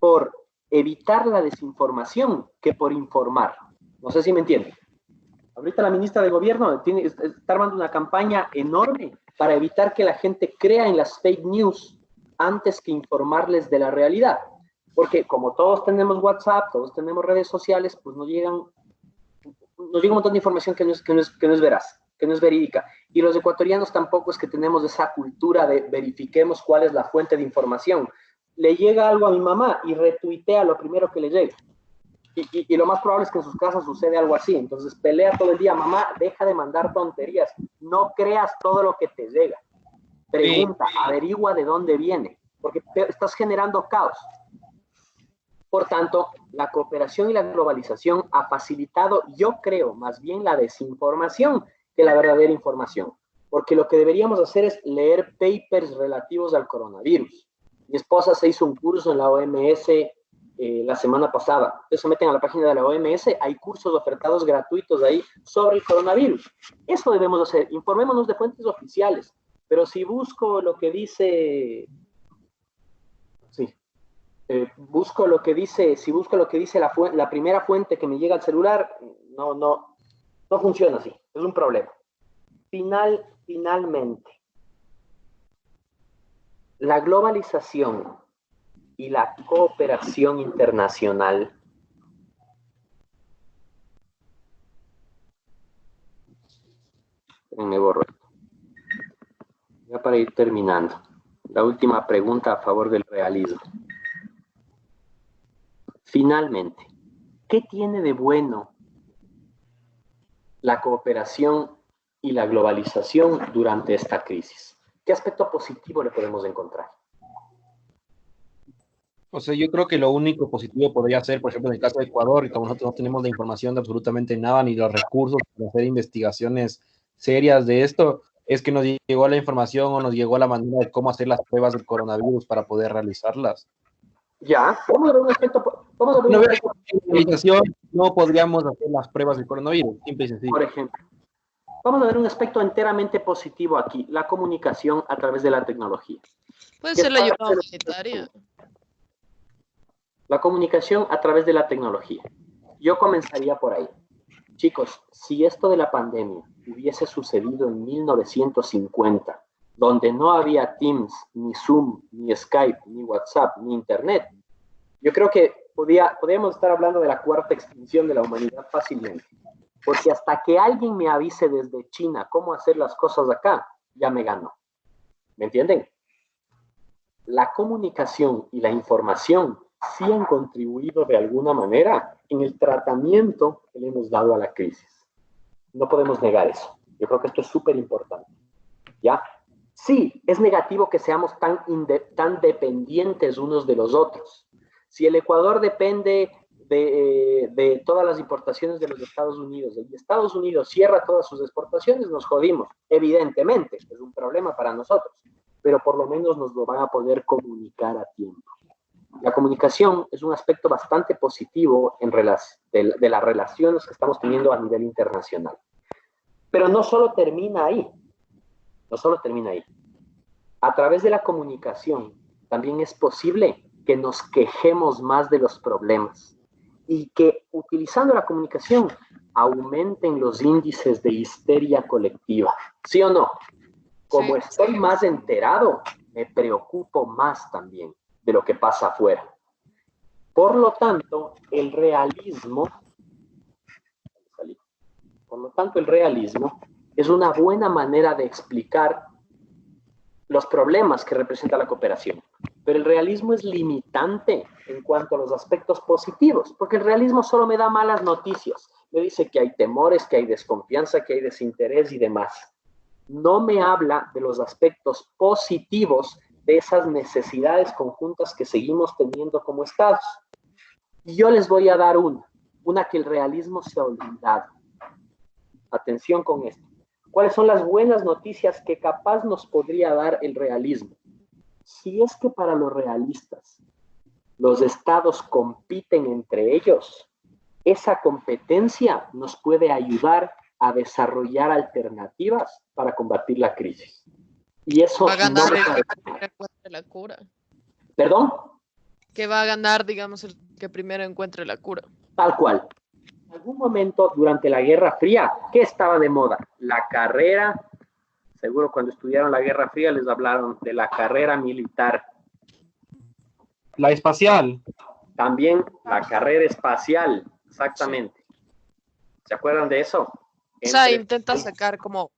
por evitar la desinformación que por informar. No sé si me entienden. Ahorita la ministra de Gobierno está armando una campaña enorme para evitar que la gente crea en las fake news antes que informarles de la realidad. Porque como todos tenemos WhatsApp, todos tenemos redes sociales, pues nos llega un montón de información que no es veraz, que no es verídica. Y los ecuatorianos tampoco es que tenemos esa cultura de verifiquemos cuál es la fuente de información. Le llega algo a mi mamá y retuitea lo primero que le llega. Y lo más probable es que en sus casas sucede algo así. Entonces pelea todo el día: mamá, deja de mandar tonterías, no creas todo lo que te llega. Pregunta, averigua de dónde viene, porque estás generando caos. Por tanto, la cooperación y la globalización ha facilitado, yo creo, más bien la desinformación que la verdadera información. Porque lo que deberíamos hacer es leer papers relativos al coronavirus. Mi esposa se hizo un curso en la OMS la semana pasada. Ustedes se meten a la página de la OMS, hay cursos ofertados gratuitos ahí sobre el coronavirus. Eso debemos hacer, informémonos de fuentes oficiales. Pero si busco lo que dice... busco lo que dice la primera fuente que me llega al celular, no funciona así, es un problema. Finalmente, la globalización y la cooperación internacional Me borro esto. Ya para ir terminando. La última pregunta a favor del realismo. Finalmente, ¿qué tiene de bueno la cooperación y la globalización durante esta crisis? ¿Qué aspecto positivo le podemos encontrar? O sea, yo creo que lo único positivo podría ser, por ejemplo, en el caso de Ecuador, y como nosotros no tenemos la información de absolutamente nada, ni los recursos para hacer investigaciones serias de esto, es que nos llegó la información o nos llegó la manera de cómo hacer las pruebas del coronavirus para poder realizarlas. Ya, vamos a ver un aspecto. Vamos a ver No un hubiera aspecto, globalización, no podríamos hacer las pruebas del coronavirus, simple y sencillo. por ejemplo. Vamos a ver un aspecto enteramente positivo aquí, la comunicación a través de la tecnología. Puede ¿Qué ser la está ayuda haciendo? humanitaria. La comunicación a través de la tecnología. Yo comenzaría por ahí. Chicos, si esto de la pandemia hubiese sucedido en 1950, donde no había Teams, ni Zoom, ni Skype, ni WhatsApp, ni Internet, yo creo que podríamos estar hablando de la cuarta extinción de la humanidad fácilmente. Porque hasta que alguien me avise desde China cómo hacer las cosas acá, ya me ganó. ¿Me entienden? La comunicación y la información sí han contribuido de alguna manera en el tratamiento que le hemos dado a la crisis. No podemos negar eso. Yo creo que esto es súper importante. ¿Ya? Sí, es negativo que seamos tan dependientes unos de los otros. Si el Ecuador depende de todas las importaciones de los Estados Unidos y Estados Unidos cierra todas sus exportaciones, nos jodimos. Evidentemente, es un problema para nosotros, pero por lo menos nos lo van a poder comunicar a tiempo. La comunicación es un aspecto bastante positivo de las relaciones que estamos teniendo a nivel internacional. Pero no solo termina ahí. No solo termina ahí. A través de la comunicación también es posible que nos quejemos más de los problemas y que utilizando la comunicación aumenten los índices de histeria colectiva. ¿Sí o no? Como Sí. estoy más enterado, me preocupo más también de lo que pasa afuera. Por lo tanto, el realismo es una buena manera de explicar los problemas que representa la cooperación. Pero el realismo es limitante en cuanto a los aspectos positivos, porque el realismo solo me da malas noticias. Me dice que hay temores, que hay desconfianza, que hay desinterés y demás. No me habla de los aspectos positivos de esas necesidades conjuntas que seguimos teniendo como estados. Y yo les voy a dar una que el realismo se ha olvidado. Atención con esto. ¿Cuáles son las buenas noticias que capaz nos podría dar el realismo? Si es que para los realistas los estados compiten entre ellos, esa competencia nos puede ayudar a desarrollar alternativas para combatir la crisis. Y eso Va a ganar no el que primero encuentre la cura. ¿Perdón? Que va a ganar, digamos, el que primero encuentre la cura. Tal cual. En algún momento durante la Guerra Fría, ¿qué estaba de moda? La carrera, seguro cuando estudiaron la Guerra Fría les hablaron de la carrera militar. La espacial. También la carrera espacial, exactamente. ¿Se acuerdan de eso? O sea, intenta sacar como...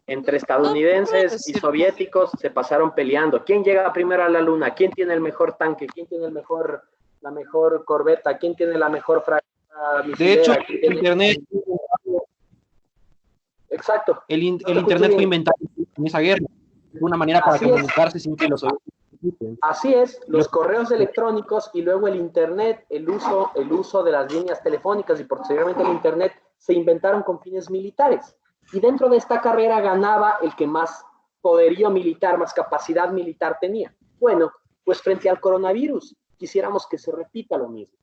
Entre estadounidenses y soviéticos se pasaron peleando. ¿Quién llega primero a la luna? ¿Quién tiene el mejor tanque? ¿Quién tiene la mejor corbeta? ¿Quién tiene la mejor fragata misilera? De hecho, ¿Quién tiene... Internet, Exacto. el Internet fue inventado en esa guerra. Fue una manera para comunicarse sin que los soviéticos. Así es, los correos electrónicos y luego el Internet, el uso de las líneas telefónicas y posteriormente el Internet se inventaron con fines militares. Y dentro de esta carrera ganaba el que más poderío militar, más capacidad militar tenía. Bueno, pues frente al coronavirus quisiéramos que se repita lo mismo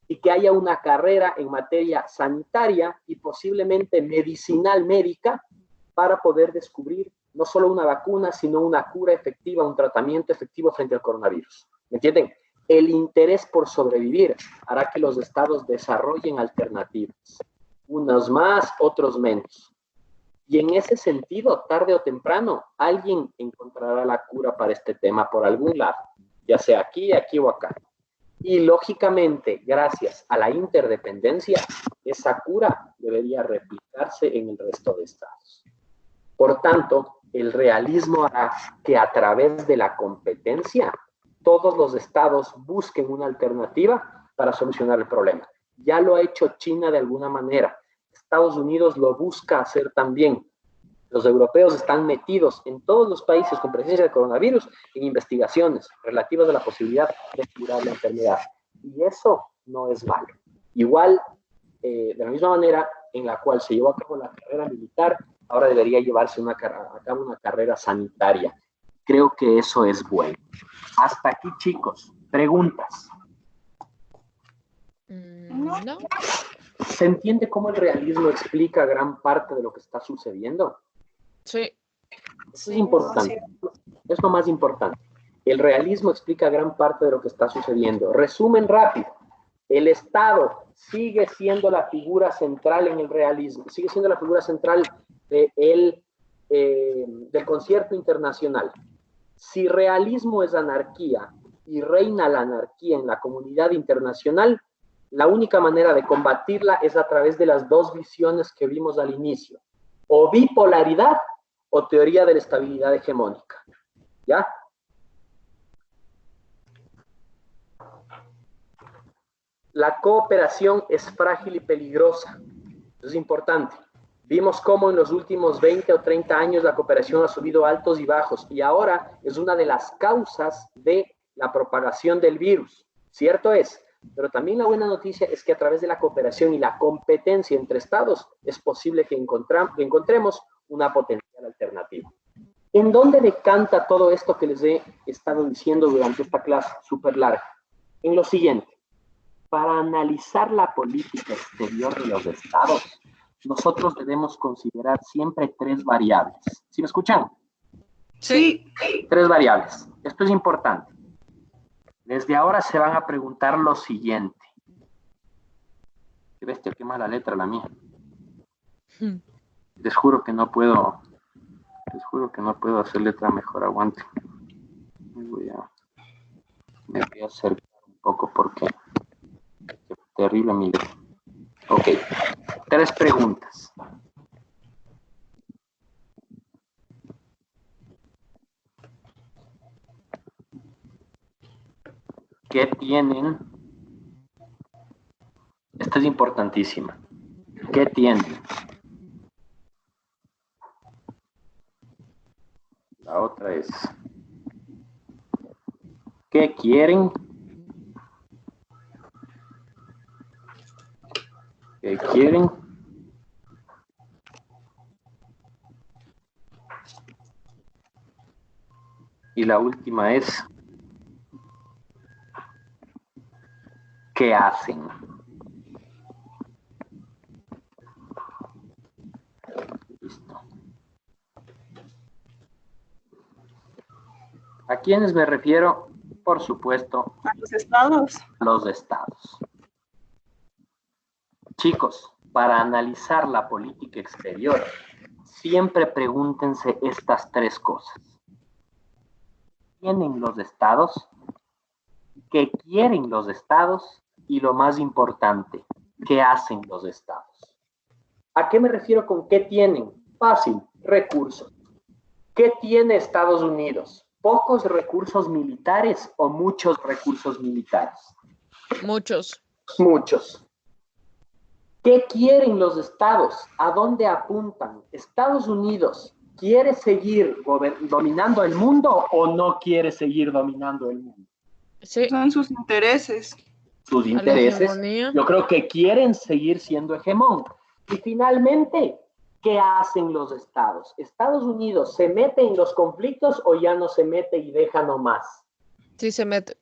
y que haya una carrera en materia sanitaria y posiblemente medicinal médica para poder descubrir no solo una vacuna, sino una cura efectiva, un tratamiento efectivo frente al coronavirus. ¿Me entienden? El interés por sobrevivir hará que los estados desarrollen alternativas, unos más, otros menos. Y en ese sentido, tarde o temprano, alguien encontrará la cura para este tema por algún lado, ya sea aquí o acá. Y lógicamente, gracias a la interdependencia, esa cura debería replicar aplicarse en el resto de estados. Por tanto, el realismo hará que a través de la competencia todos los estados busquen una alternativa para solucionar el problema. Ya lo ha hecho China de alguna manera. Estados Unidos lo busca hacer también. Los europeos están metidos en todos los países con presencia de coronavirus en investigaciones relativas a la posibilidad de curar la enfermedad. Y eso no es malo. Igual, de la misma manera en la cual se llevó a cabo la carrera militar, ahora debería llevarse a cabo una carrera sanitaria. Creo que eso es bueno. Hasta aquí, chicos. ¿Preguntas? No. ¿Se entiende cómo el realismo explica gran parte de lo que está sucediendo? Sí. Eso es importante. Es lo más importante. El realismo explica gran parte de lo que está sucediendo. Resumen rápido. El Estado sigue siendo la figura central en el realismo, sigue siendo la figura central del concierto internacional. Si realismo es anarquía y reina la anarquía en la comunidad internacional, la única manera de combatirla es a través de las dos visiones que vimos al inicio, o bipolaridad o teoría de la estabilidad hegemónica. ¿Ya? La cooperación es frágil y peligrosa. Eso es importante. Vimos cómo en los últimos 20 o 30 años la cooperación ha subido altos y bajos y ahora es una de las causas de la propagación del virus. Cierto es, pero también la buena noticia es que a través de la cooperación y la competencia entre estados es posible que encontremos una potencial alternativa. ¿En dónde decanta todo esto que les he estado diciendo durante esta clase súper larga? En lo siguiente. Para analizar la política exterior de los estados, nosotros debemos considerar siempre tres variables. ¿Sí me escuchan? Sí. Tres variables. Esto es importante. Desde ahora se van a preguntar lo siguiente. Qué bestia, qué mala letra la mía. Les juro que no puedo hacer letra mejor, aguante. Me voy a acercar un poco porque qué terrible mi letra. Ok, tres preguntas. ¿Qué tienen? Esta es importantísima. ¿Qué tienen? La otra es, ¿qué quieren? ¿Qué quieren? Y la última es, ¿qué hacen? Listo. ¿A quiénes me refiero? Por supuesto, A los estados. los estados. Chicos, para analizar la política exterior, siempre pregúntense estas tres cosas. ¿Qué tienen los estados? ¿Qué quieren los estados? Y lo más importante, ¿qué hacen los estados? ¿A qué me refiero con qué tienen? Fácil, recursos. ¿Qué tiene Estados Unidos? ¿Pocos recursos militares o muchos recursos militares? Muchos. Muchos. ¿Qué quieren los estados? ¿A dónde apuntan? ¿Estados Unidos quiere seguir dominando el mundo o no quiere seguir dominando el mundo? Sí. Son sus intereses. Sus A la intereses, hegemonía. yo creo que quieren seguir siendo hegemón. Y finalmente, ¿qué hacen los estados? ¿Estados Unidos se mete en los conflictos o ya no se mete y deja nomás? Sí se mete.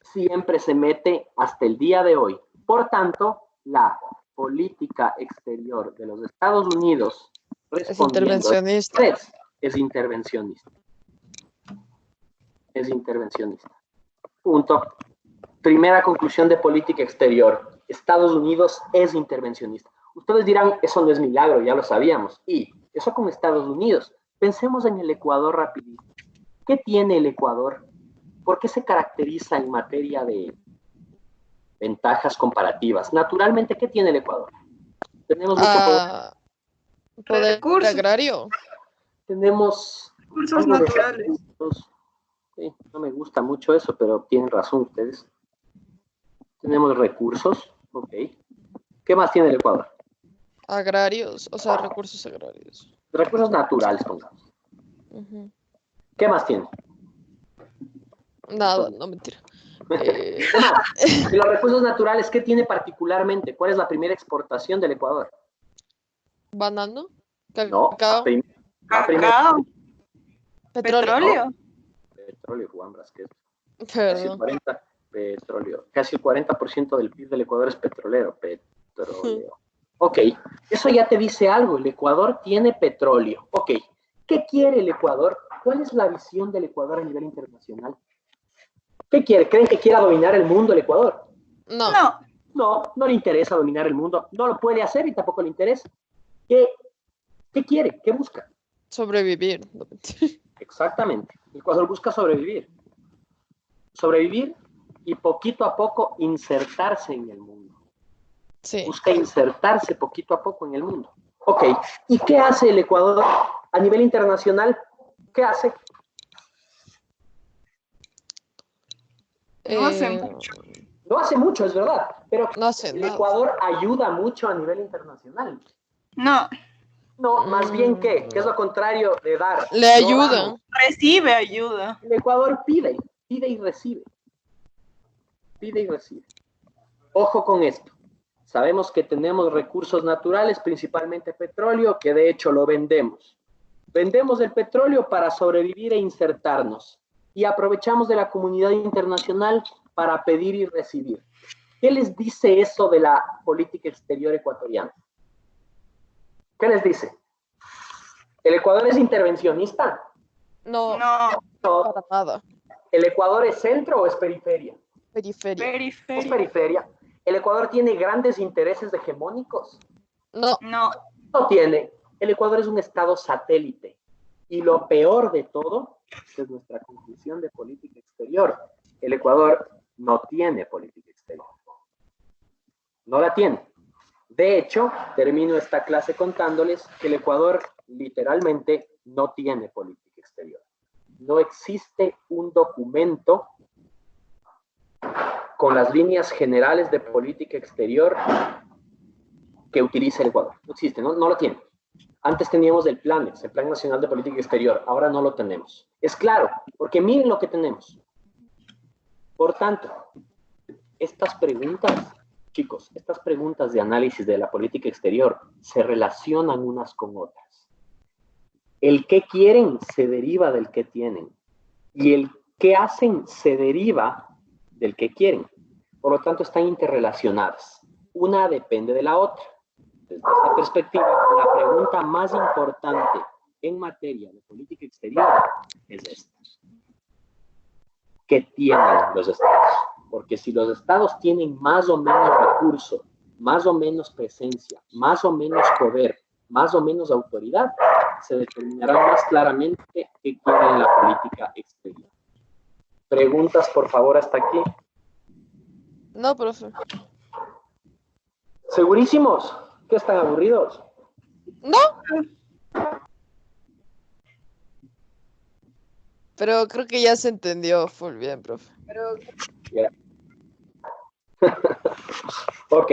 Siempre se mete hasta el día de hoy. Por tanto, la política exterior de los Estados Unidos Es intervencionista. Es intervencionista. Es intervencionista. Punto. Primera conclusión de política exterior. Estados Unidos es intervencionista. Ustedes dirán, eso no es milagro, ya lo sabíamos. Y eso con Estados Unidos. Pensemos en el Ecuador rapidito. ¿Qué tiene el Ecuador? ¿Por qué se caracteriza en materia de ventajas comparativas? Naturalmente, ¿qué tiene el Ecuador? Tenemos mucho poder. Poder Recursos. agrario. Tenemos Recursos algo de naturales. recursos. Sí, no me gusta mucho eso, pero tienen razón ustedes. Tenemos recursos, ok. ¿Qué más tiene el Ecuador? Agrarios, o sea, recursos agrarios. Recursos naturales, pongamos. Ujú. ¿Qué más tiene? Nada, no mentira. ¿Qué más? Y los recursos naturales, ¿qué tiene particularmente? ¿Cuál es la primera exportación del Ecuador? Banano, No, cacao, la primera Cacao, petróleo. petróleo. petróleo, Juan Brasquez. Casi el Perdón. 40, petróleo. Casi el 40% del PIB del Ecuador es petrolero. Petróleo. Ok, eso ya te dice algo. El Ecuador tiene petróleo. Ok, ¿qué quiere el Ecuador? ¿Cuál es la visión del Ecuador a nivel internacional? ¿Qué quiere? ¿Creen que quiera dominar el mundo el Ecuador? No, No, No le interesa dominar el mundo. No lo puede hacer y tampoco le interesa. ¿Qué quiere? ¿Qué busca? sobrevivir. No mentira. Exactamente. El Ecuador busca sobrevivir. Sobrevivir y poquito a poco insertarse en el mundo. Sí. Busca insertarse poquito a poco en el mundo. Ok, ¿y qué hace el Ecuador a nivel internacional? ¿Qué hace? no hace Eh, mucho. No hace mucho, es verdad, pero no hace el nada. Ecuador ayuda mucho a nivel internacional. No, No, más bien ¿qué? ¿Qué es lo contrario de dar? Le No ayuda. damos. recibe ayuda. El Ecuador pide y recibe. Pide y recibe. Ojo con esto. Sabemos que tenemos recursos naturales, principalmente petróleo, que de hecho lo vendemos. Vendemos el petróleo para sobrevivir e insertarnos. Y aprovechamos de la comunidad internacional para pedir y recibir. ¿Qué les dice eso de la política exterior ecuatoriana? ¿Qué les dice? ¿El Ecuador es intervencionista? No, No, No. para nada. ¿El Ecuador es centro o es periferia? Periferia. Es periferia. periferia. ¿El Ecuador tiene grandes intereses hegemónicos? No, No, No tiene. El Ecuador es un estado satélite. Y lo peor de todo, esta es nuestra conclusión de política exterior, el Ecuador no tiene política exterior. No la tiene. De hecho, termino esta clase contándoles que el Ecuador literalmente no tiene política exterior. No existe un documento con las líneas generales de política exterior que utilice el Ecuador. No existe, no lo tiene. Antes teníamos el PLANEX, el Plan Nacional de Política Exterior. Ahora no lo tenemos. Es claro, porque miren lo que tenemos. Por tanto, estas preguntas, chicos, estas preguntas de análisis de la política exterior se relacionan unas con otras. El qué quieren se deriva del qué tienen. Y el qué hacen se deriva del qué quieren. Por lo tanto, están interrelacionadas. Una depende de la otra. Desde esta perspectiva, la pregunta más importante en materia de política exterior es esta. ¿Qué tienen los estados? Porque si los estados tienen más o menos recursos, más o menos presencia, más o menos poder, más o menos autoridad, se determinará más claramente qué quieren la política exterior. ¿Preguntas, por favor, hasta aquí? no, profe. ¿Segurísimos? ¿Qué están aburridos? No. Pero creo que ya se entendió full bien, profe. Yeah. Ok.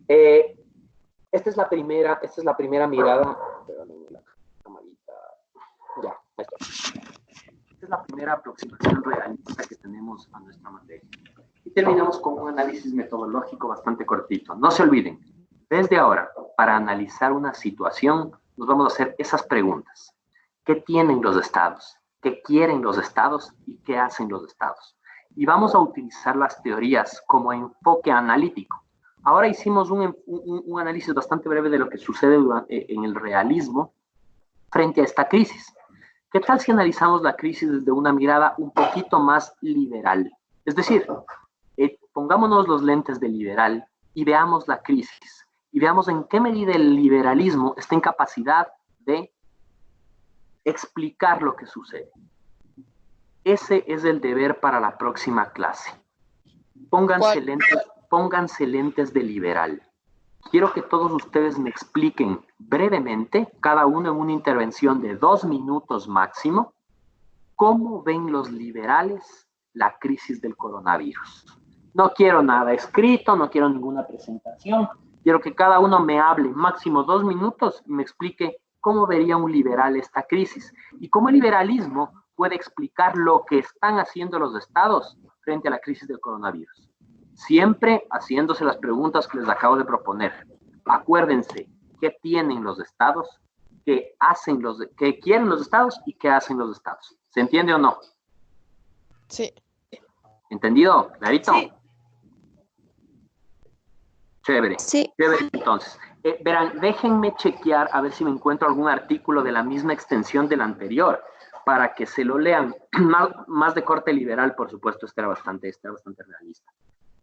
Esta es la primera mirada. Perdónenme la camarita. Ya, ahí está. Esta es la primera aproximación realista que tenemos a nuestra materia. Y terminamos con un análisis metodológico bastante cortito. No se olviden, desde ahora, para analizar una situación, nos vamos a hacer esas preguntas. ¿Qué tienen los estados? ¿Qué quieren los estados? ¿Y qué hacen los estados? Y vamos a utilizar las teorías como enfoque analítico. Ahora hicimos un análisis bastante breve de lo que sucede en el realismo frente a esta crisis. ¿Qué tal si analizamos la crisis desde una mirada un poquito más liberal? Es decir, pongámonos los lentes de liberal y veamos la crisis. Y veamos en qué medida el liberalismo está en capacidad de explicar lo que sucede. Ese es el deber para la próxima clase. Pónganse lentes de liberal. quiero que todos ustedes me expliquen brevemente, cada uno en una intervención de 2 minutos máximo, cómo ven los liberales la crisis del coronavirus. No quiero nada escrito, no quiero ninguna presentación. Quiero que cada uno me hable máximo 2 minutos y me explique cómo vería un liberal esta crisis y cómo el liberalismo puede explicar lo que están haciendo los estados frente a la crisis del coronavirus. Siempre haciéndose las preguntas que les acabo de proponer. Acuérdense, ¿qué tienen los estados? ¿Qué quieren los estados? ¿Y qué hacen los estados? ¿Se entiende o no? Sí. ¿Entendido? ¿Clarito? Sí. Chévere. Sí. Chévere, entonces. Verán, déjenme chequear a ver si me encuentro algún artículo de la misma extensión del anterior para que se lo lean. Más de corte liberal, por supuesto, este era bastante realista.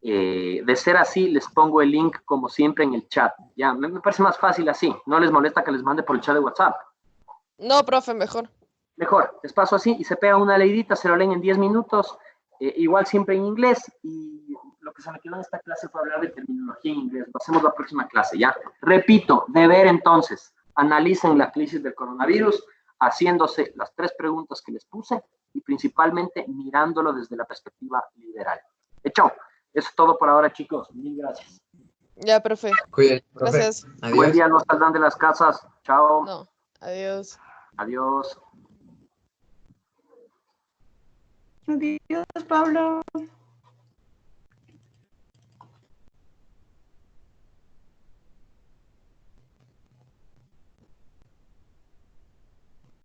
De ser así, les pongo el link como siempre en el chat. Ya, me parece más fácil así. ¿No les molesta que les mande por el chat de WhatsApp? No, profe, mejor. Mejor, les paso así y se pega una leidita, se lo leen en 10 minutos, igual siempre en inglés, y lo que se me quedó en esta clase fue hablar de terminología en inglés. Lo hacemos la próxima clase, ¿ya? Repito, deber entonces, analicen la crisis del coronavirus, haciéndose las 3 preguntas que les puse y principalmente mirándolo desde la perspectiva liberal. Hecho, eso es todo por ahora, chicos. Mil gracias. Ya, profe. Cuídate, profe. Gracias. Adiós. Buen día, no salgan de las casas. Chao. No, adiós. Adiós. Adiós, Pablo.